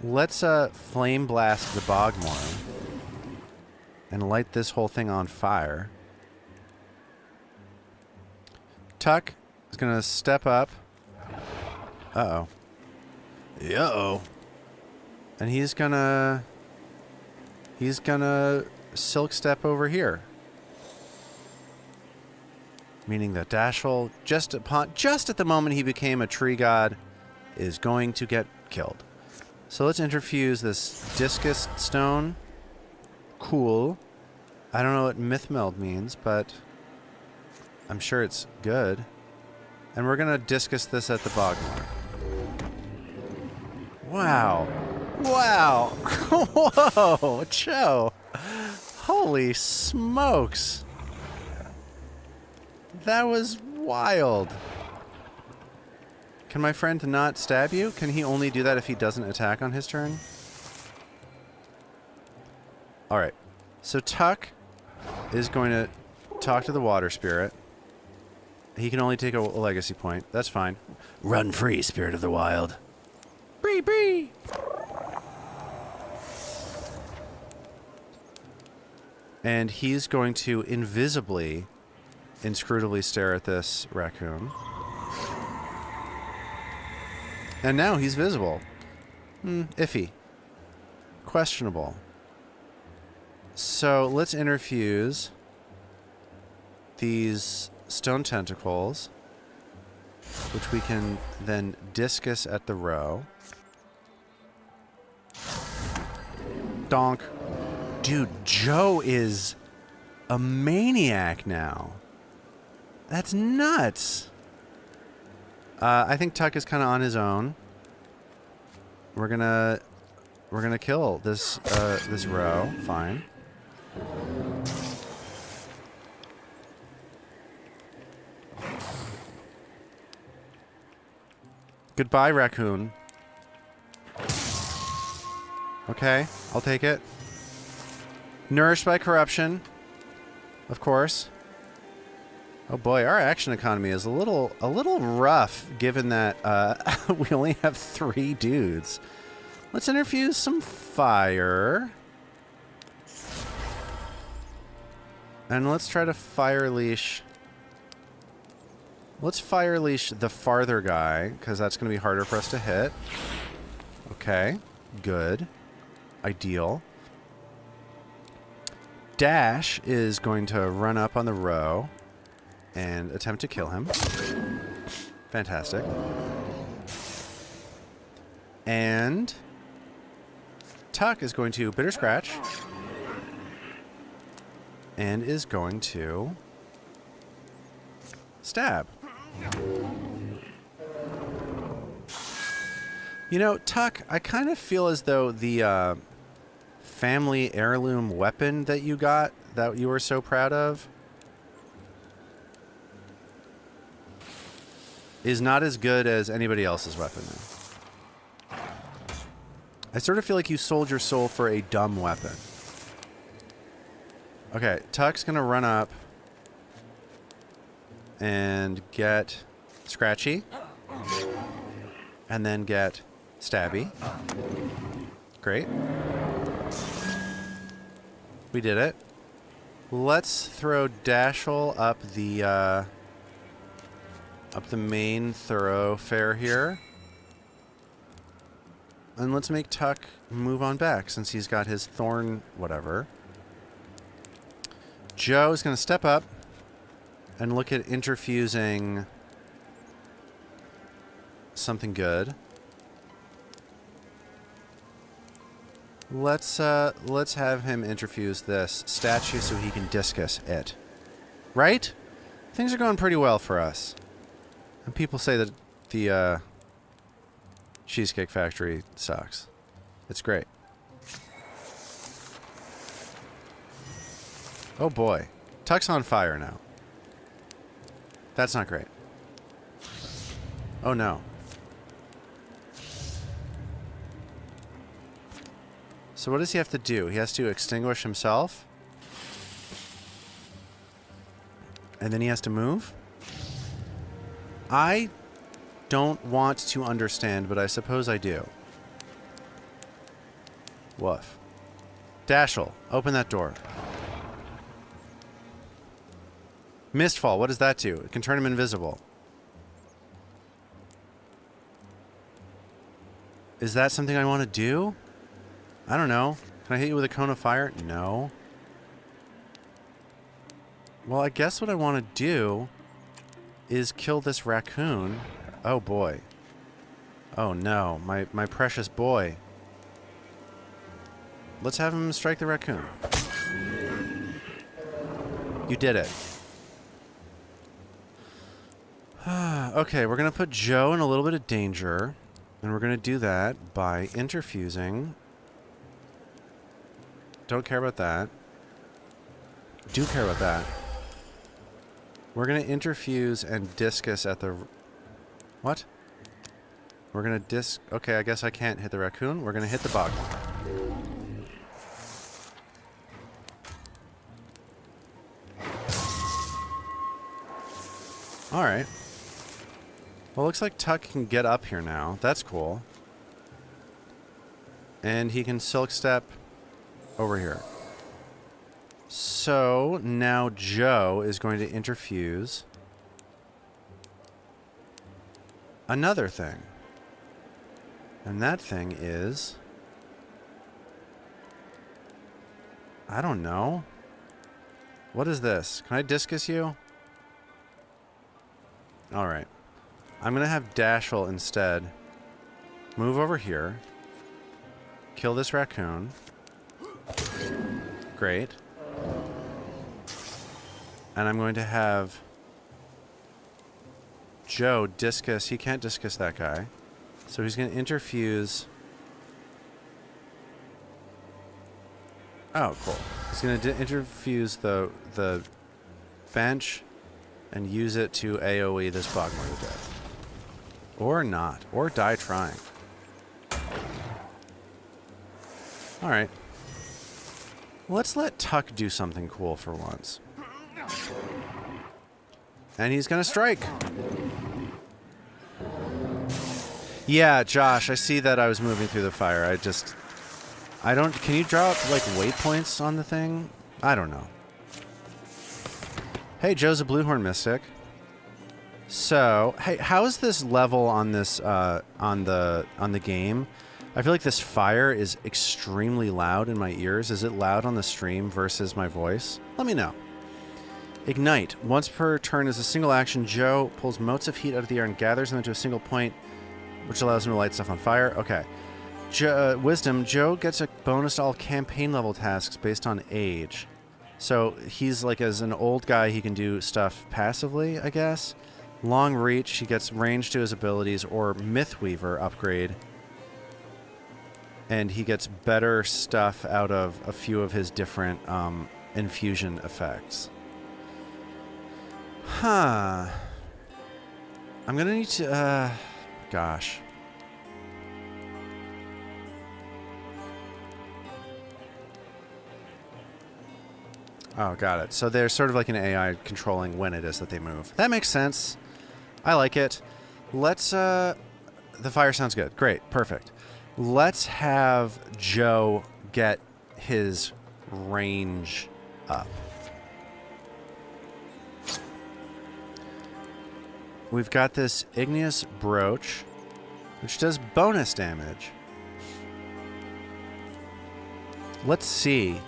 Let's flame blast the Bogmore and light this whole thing on fire. Tuck is going to step up. Uh-oh. Uh-oh. And he's going to silk step over here. Meaning that Dashel, just at the moment he became a tree god, is going to get killed. So let's interfuse this discus stone. Cool. I don't know what myth meld means, but I'm sure it's good. And we're gonna discus this at the Bogmore. Wow. Wow. Whoa, Joe. Holy smokes. That was wild. Can my friend not stab you? Can he only do that if he doesn't attack on his turn? Alright. So Tuck is going to talk to the water spirit. He can only take a legacy point. That's fine. Run free, spirit of the wild. Bree, bree! And he's going to invisibly, inscrutably stare at this raccoon. And now he's visible. Iffy. Questionable. So let's interfuse these stone tentacles, which we can then discus at the row. Donk. Dude, Joe is a maniac now. That's nuts. I think Tuck is kind of on his own. We're gonna kill this this row. Fine. Goodbye, raccoon. Okay, I'll take it. Nourished by corruption, of course. Oh boy, our action economy is a little rough, given that we only have 3 dudes. Let's infuse some fire. And let's try to fire leash. Let's fire leash the farther guy, because that's going to be harder for us to hit. Okay, good. Ideal. Dash is going to run up on the row and attempt to kill him. Fantastic. And Tuck is going to bitter scratch and is going to stab. You know, Tuck, I kind of feel as though the family heirloom weapon that you got, that you were so proud of, is not as good as anybody else's weapon now. I sort of feel like you sold your soul for a dumb weapon. Okay, Tuck's gonna run up and get Scratchy, and then get Stabby. Great. We did it. Let's throw Dashel up the main thoroughfare here. And let's make Tuck move on back since he's got his thorn whatever. Joe is going to step up and look at interfusing something good. Let's have him interfuse this statue so he can discus it. Right? Things are going pretty well for us. And people say that the Cheesecake Factory sucks. It's great. Oh boy. Tuck's on fire now. That's not great. Oh no. So what does he have to do? He has to extinguish himself? And then he has to move? I don't want to understand, but I suppose I do. Woof. Dashel, open that door. Mistfall, what does that do? It can turn him invisible. Is that something I want to do? I don't know. Can I hit you with a cone of fire? No. Well, I guess what I want to do is kill this raccoon. Oh, boy. Oh, no. My precious boy. Let's have him strike the raccoon. You did it. Okay, we're going to put Joe in a little bit of danger. And we're going to do that by interfusing. Don't care about that. Do care about that. We're going to interfuse and discus at the... What? We're going to Okay, I guess I can't hit the raccoon. We're going to hit the bug. Alright. Well, looks like Tuck can get up here now. That's cool. And he can silk step over here. So, now Joe is going to interfuse another thing. And that thing is... I don't know. What is this? Can I discus you? Alright. I'm going to have Dashel instead move over here. Kill this raccoon. Great. And I'm going to have Joe discus. He can't discus that guy. So he's going to interfuse. Oh, cool. He's going to interfuse the bench and use it to AoE this Bogmore to death. Or not. Or die trying. Alright. Let's let Tuck do something cool for once. And he's gonna strike. Yeah, Josh, I see that I was moving through the fire. I don't... Can you draw up, like, waypoints on the thing? I don't know. Hey, Joe's a Bluehorn Mystic. So, hey, how is this level on this, on the game? I feel like this fire is extremely loud in my ears. Is it loud on the stream versus my voice? Let me know. Ignite. Once per turn is a single action. Joe pulls motes of heat out of the air and gathers them into a single point, which allows him to light stuff on fire. Okay. Wisdom. Joe gets a bonus to all campaign level tasks based on age. So he's like, as an old guy, he can do stuff passively, I guess. Long reach, he gets range to his abilities, or Mythweaver upgrade. And he gets better stuff out of a few of his different infusion effects. Huh. I'm gonna need to, gosh. Oh, got it. So they're sort of like an AI controlling when it is that they move. That makes sense. I like it. Let's, the fire sounds good. Great. Perfect. Let's have Joe get his range up. We've got this Igneous Brooch, which does bonus damage. Let's see.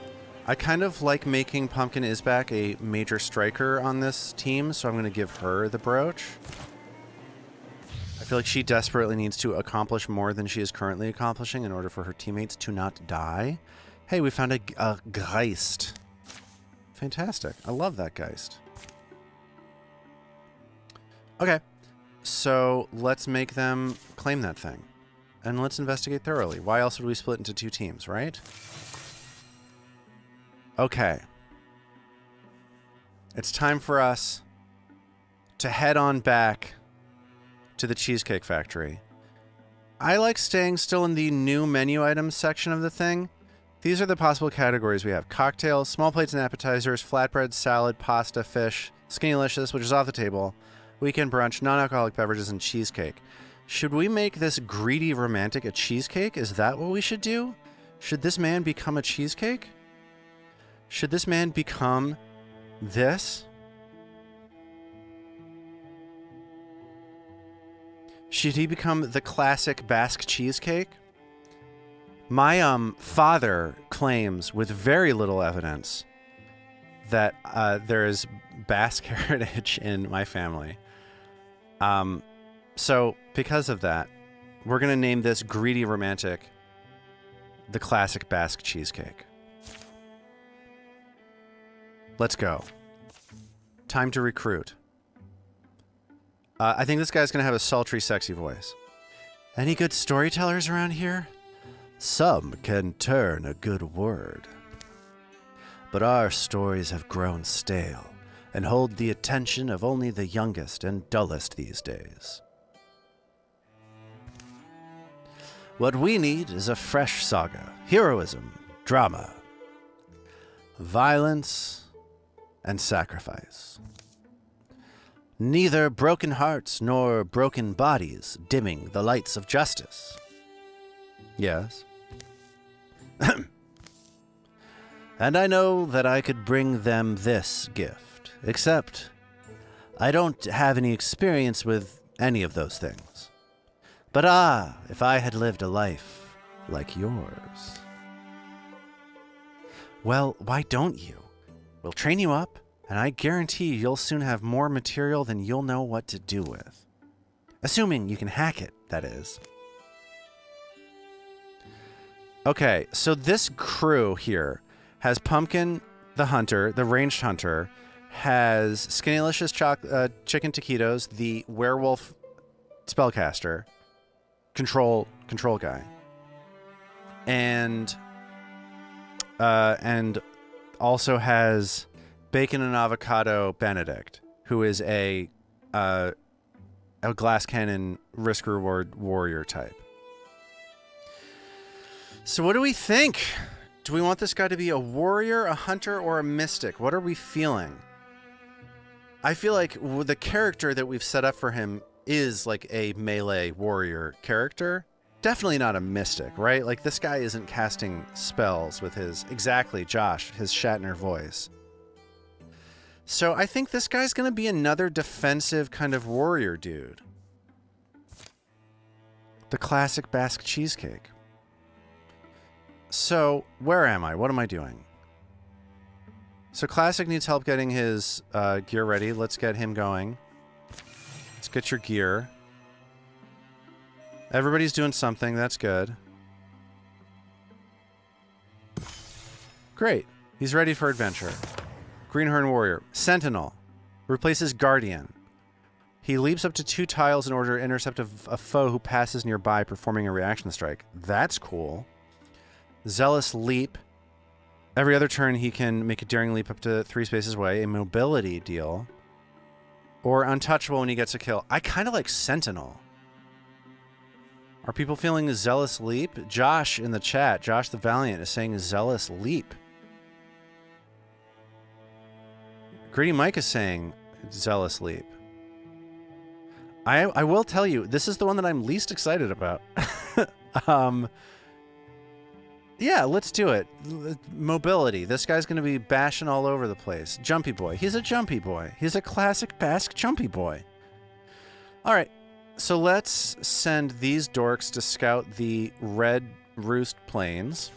I kind of like making Pumpkin Isback a major striker on this team, so I'm going to give her the brooch. I feel like she desperately needs to accomplish more than she is currently accomplishing in order for her teammates to not die. Hey, we found a Geist. Fantastic. I love that Geist. Okay, so let's make them claim that thing. And let's investigate thoroughly. Why else would we split into two teams, right? Okay. It's time for us to head on back to the Cheesecake Factory. I like staying still in the new menu items section of the thing. These are the possible categories we have. Cocktails, small plates and appetizers, flatbread, salad, pasta, fish, Skinnylicious, which is off the table, weekend brunch, non-alcoholic beverages, and cheesecake. Should we make this greedy romantic a cheesecake? Is that what we should do? Should this man become a cheesecake? Should this man become this? Should he become the classic Basque cheesecake? My father claims, with very little evidence, that there is Basque heritage in my family. So because of that, we're going to name this greedy romantic the classic Basque cheesecake. Let's go. Time to recruit. I think this guy's going to have a sultry, sexy voice. Any good storytellers around here? Some can turn a good word. But our stories have grown stale and hold the attention of only the youngest and dullest these days. What we need is a fresh saga, heroism, drama, violence, and sacrifice. Neither broken hearts nor broken bodies dimming the lights of justice. Yes. And I know that I could bring them this gift, except I don't have any experience with any of those things. But if I had lived a life like yours. Well, why don't you? We'll train you up, and I guarantee you'll soon have more material than you'll know what to do with. Assuming you can hack it, that is. Okay, so this crew here has Pumpkin the Hunter, the ranged hunter, has Skinnylicious Chicken Taquitos, the werewolf spellcaster, control guy, and also has Bacon and Avocado Benedict, who is a glass cannon risk reward warrior type. So what do we think? Do we want this guy to be a warrior, a hunter, or a mystic? What are we feeling? I feel like the character that we've set up for him is like a melee warrior character. Definitely not a mystic, right? Like, this guy isn't casting spells with his, exactly, Josh, his Shatner voice. So I think this guy's going to be another defensive kind of warrior dude. The classic Basque cheesecake. So, where am I? What am I doing? So Classic needs help getting his gear ready. Let's get him going. Let's get your gear. Everybody's doing something. That's good. Great. He's ready for adventure. Greenhorn Warrior. Sentinel. Replaces Guardian. He leaps up to 2 tiles in order to intercept a foe who passes nearby, performing a reaction strike. That's cool. Zealous Leap. Every other turn, he can make a daring leap up to 3 spaces away, a mobility deal. Or Untouchable when he gets a kill. I kind of like Sentinel. Are people feeling a Zealous Leap? Josh in the chat, Josh the Valiant, is saying Zealous Leap. Greedy Mike is saying Zealous Leap. I will tell you, this is the one that I'm least excited about. Yeah, let's do it. Mobility. This guy's going to be bashing all over the place. Jumpy boy. He's a jumpy boy. He's a classic Basque jumpy boy. All right. So let's send these dorks to scout the Red Roost Plains.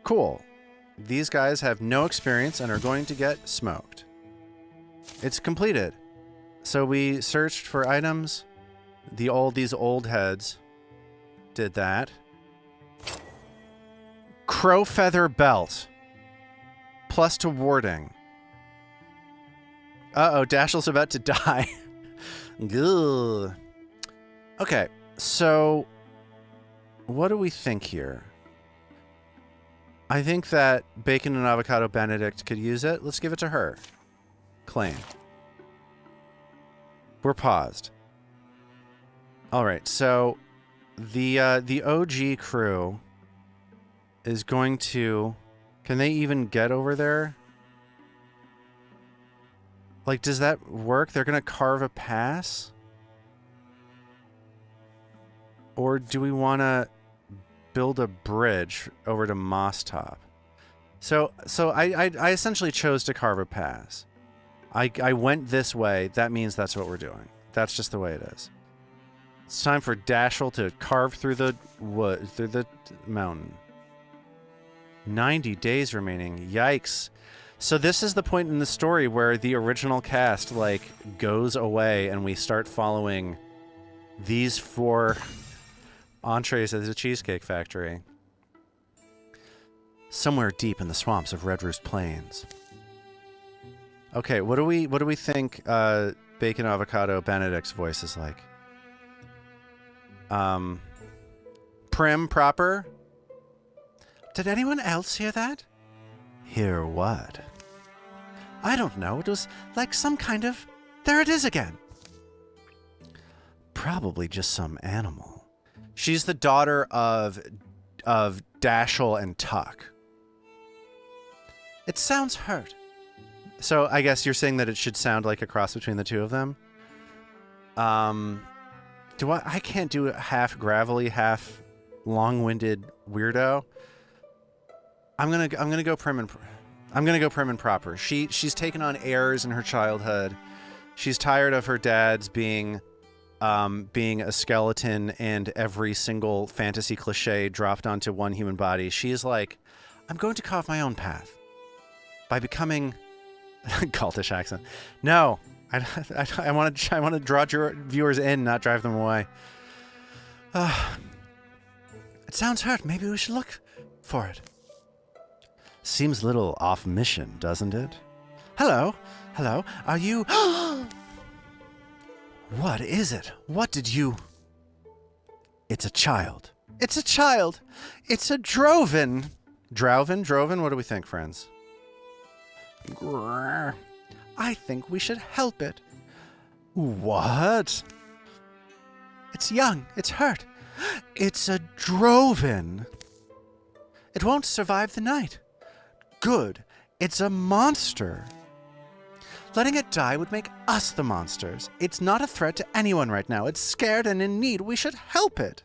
Cool. These guys have no experience and are going to get smoked. It's completed. So we searched for items. These old heads did that. Crow Feather Belt. Plus to warding. Uh-oh, Dashiell's about to die. Ugh. Okay, so what do we think here? I think that Bacon and Avocado Benedict could use it. Let's give it to her. Claim. We're paused. All right, so the OG crew is going to... Can they even get over there? Like, does that work? They're going to carve a pass? Or do we want to build a bridge over to Moss Top? So I essentially chose to carve a pass. I went this way. That means that's what we're doing. That's just the way it is. It's time for Dashel to carve through the wood, through the mountain. 90 days remaining. Yikes. So this is the point in the story where the original cast, like, goes away and we start following these 4 entrees at the Cheesecake Factory. Somewhere deep in the swamps of Red Roost Plains. Okay, what do we think Bacon Avocado Benedict's voice is like? Prim proper? Did anyone else hear that? Hear what? I don't know. It was like some kind of... There it is again. Probably just some animal. She's the daughter of Dashel and Tuck. It sounds hurt. So I guess you're saying that it should sound like a cross between the two of them? I can't do it half gravelly, half long-winded weirdo. I'm gonna go prim and proper. She's taken on airs in her childhood. She's tired of her dad's being a skeleton and every single fantasy cliche dropped onto one human body. She is like, I'm going to carve my own path by becoming cultish accent. No, I want to draw your viewers in, not drive them away. It sounds hurt. Maybe we should look for it. Seems a little off mission, doesn't it? Hello? Hello? Are you... What is it? What did you... It's a child. It's a child. It's a Droven. Droven? What do we think, friends? Grrr. I think we should help it. What? It's young. It's hurt. It's a Droven. It won't survive the night. Good. It's a monster. Letting it die would make us the monsters. It's not a threat to anyone right now. It's scared and in need. We should help it.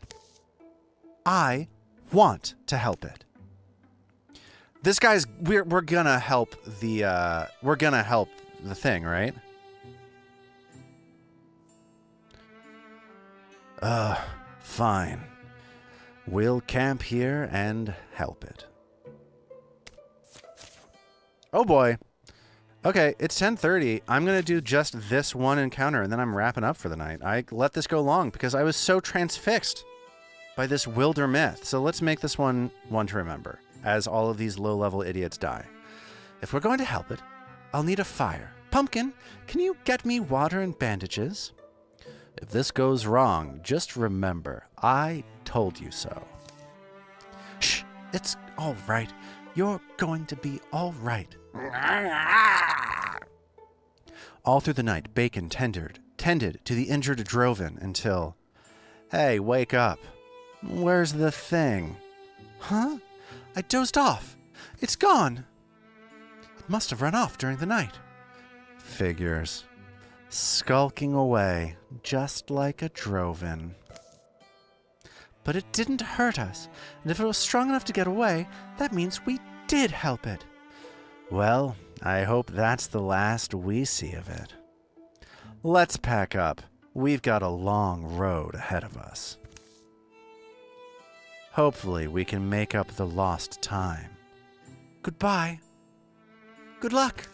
I want to help it. This guy's... We're gonna help the... we're gonna help the thing, right? Fine. We'll camp here and help it. Oh boy. Okay, it's 10:30. I'm going to do just this one encounter, and then I'm wrapping up for the night. I let this go long because I was so transfixed by this Wildermyth. So let's make this one to remember, as all of these low-level idiots die. If we're going to help it, I'll need a fire. Pumpkin, can you get me water and bandages? If this goes wrong, just remember, I told you so. Shh, it's all right. You're going to be all right. All through the night, Bacon tended to the injured Droven until... Hey, wake up. Where's the thing? Huh? I dozed off. It's gone. It must have run off during the night. Figures. Skulking away, just like a Droven. But it didn't hurt us, and if it was strong enough to get away, that means we did help it. Well, I hope that's the last we see of it. Let's pack up. We've got a long road ahead of us. Hopefully we can make up the lost time. Goodbye. Good luck.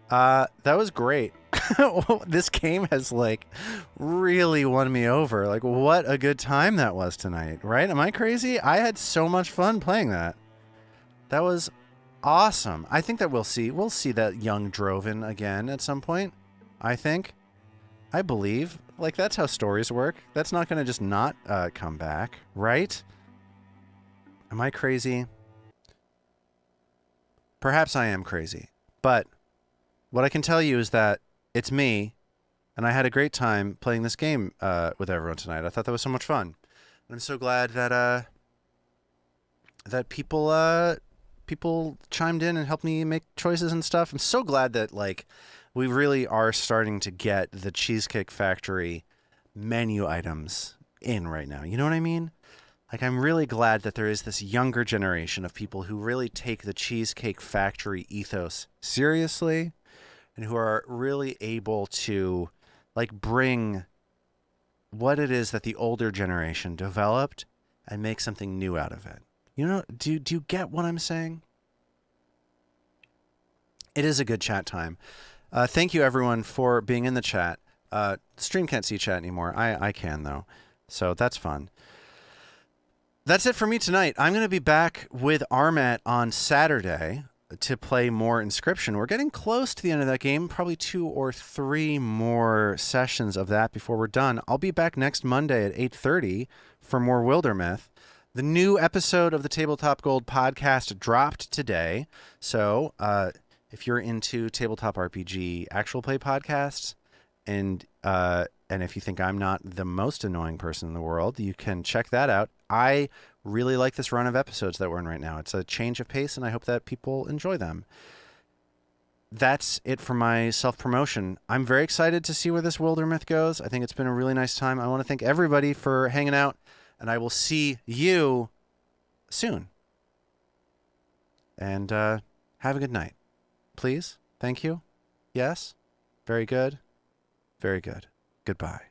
That was great. This game has, like, really won me over. Like, what a good time that was tonight, right? Am I crazy? I had so much fun playing that. That was awesome. I think that we'll see that young Droven again at some point. I think. I believe. Like, that's how stories work. That's not going to just not come back, right? Am I crazy? Perhaps I am crazy. But what I can tell you is that it's me, and I had a great time playing this game with everyone tonight. I thought that was so much fun. And I'm so glad that that people chimed in and helped me make choices and stuff. I'm so glad that, like, we really are starting to get the Cheesecake Factory menu items in right now. You know what I mean? Like, I'm really glad that there is this younger generation of people who really take the Cheesecake Factory ethos seriously and who are really able to, like, bring what it is that the older generation developed and make something new out of it. You know, do you get what I'm saying? It is a good chat time. Thank you, everyone, for being in the chat. Stream can't see chat anymore. I can, though. So that's fun. That's it for me tonight. I'm going to be back with Armat on Saturday to play more Inscription. We're getting close to the end of that game. Probably 2 or 3 more sessions of that before we're done. I'll be back next Monday at 8:30 for more Wildermyth. The new episode of the Tabletop Gold podcast dropped today. So if you're into tabletop RPG actual play podcasts, and if you think I'm not the most annoying person in the world, you can check that out. I really like this run of episodes that we're in right now. It's a change of pace, and I hope that people enjoy them. That's it for my self-promotion. I'm very excited to see where this Wildermyth goes. I think it's been a really nice time. I want to thank everybody for hanging out, and I will see you soon. And have a good night. Please? Thank you? Yes? Very good? Very good. Goodbye.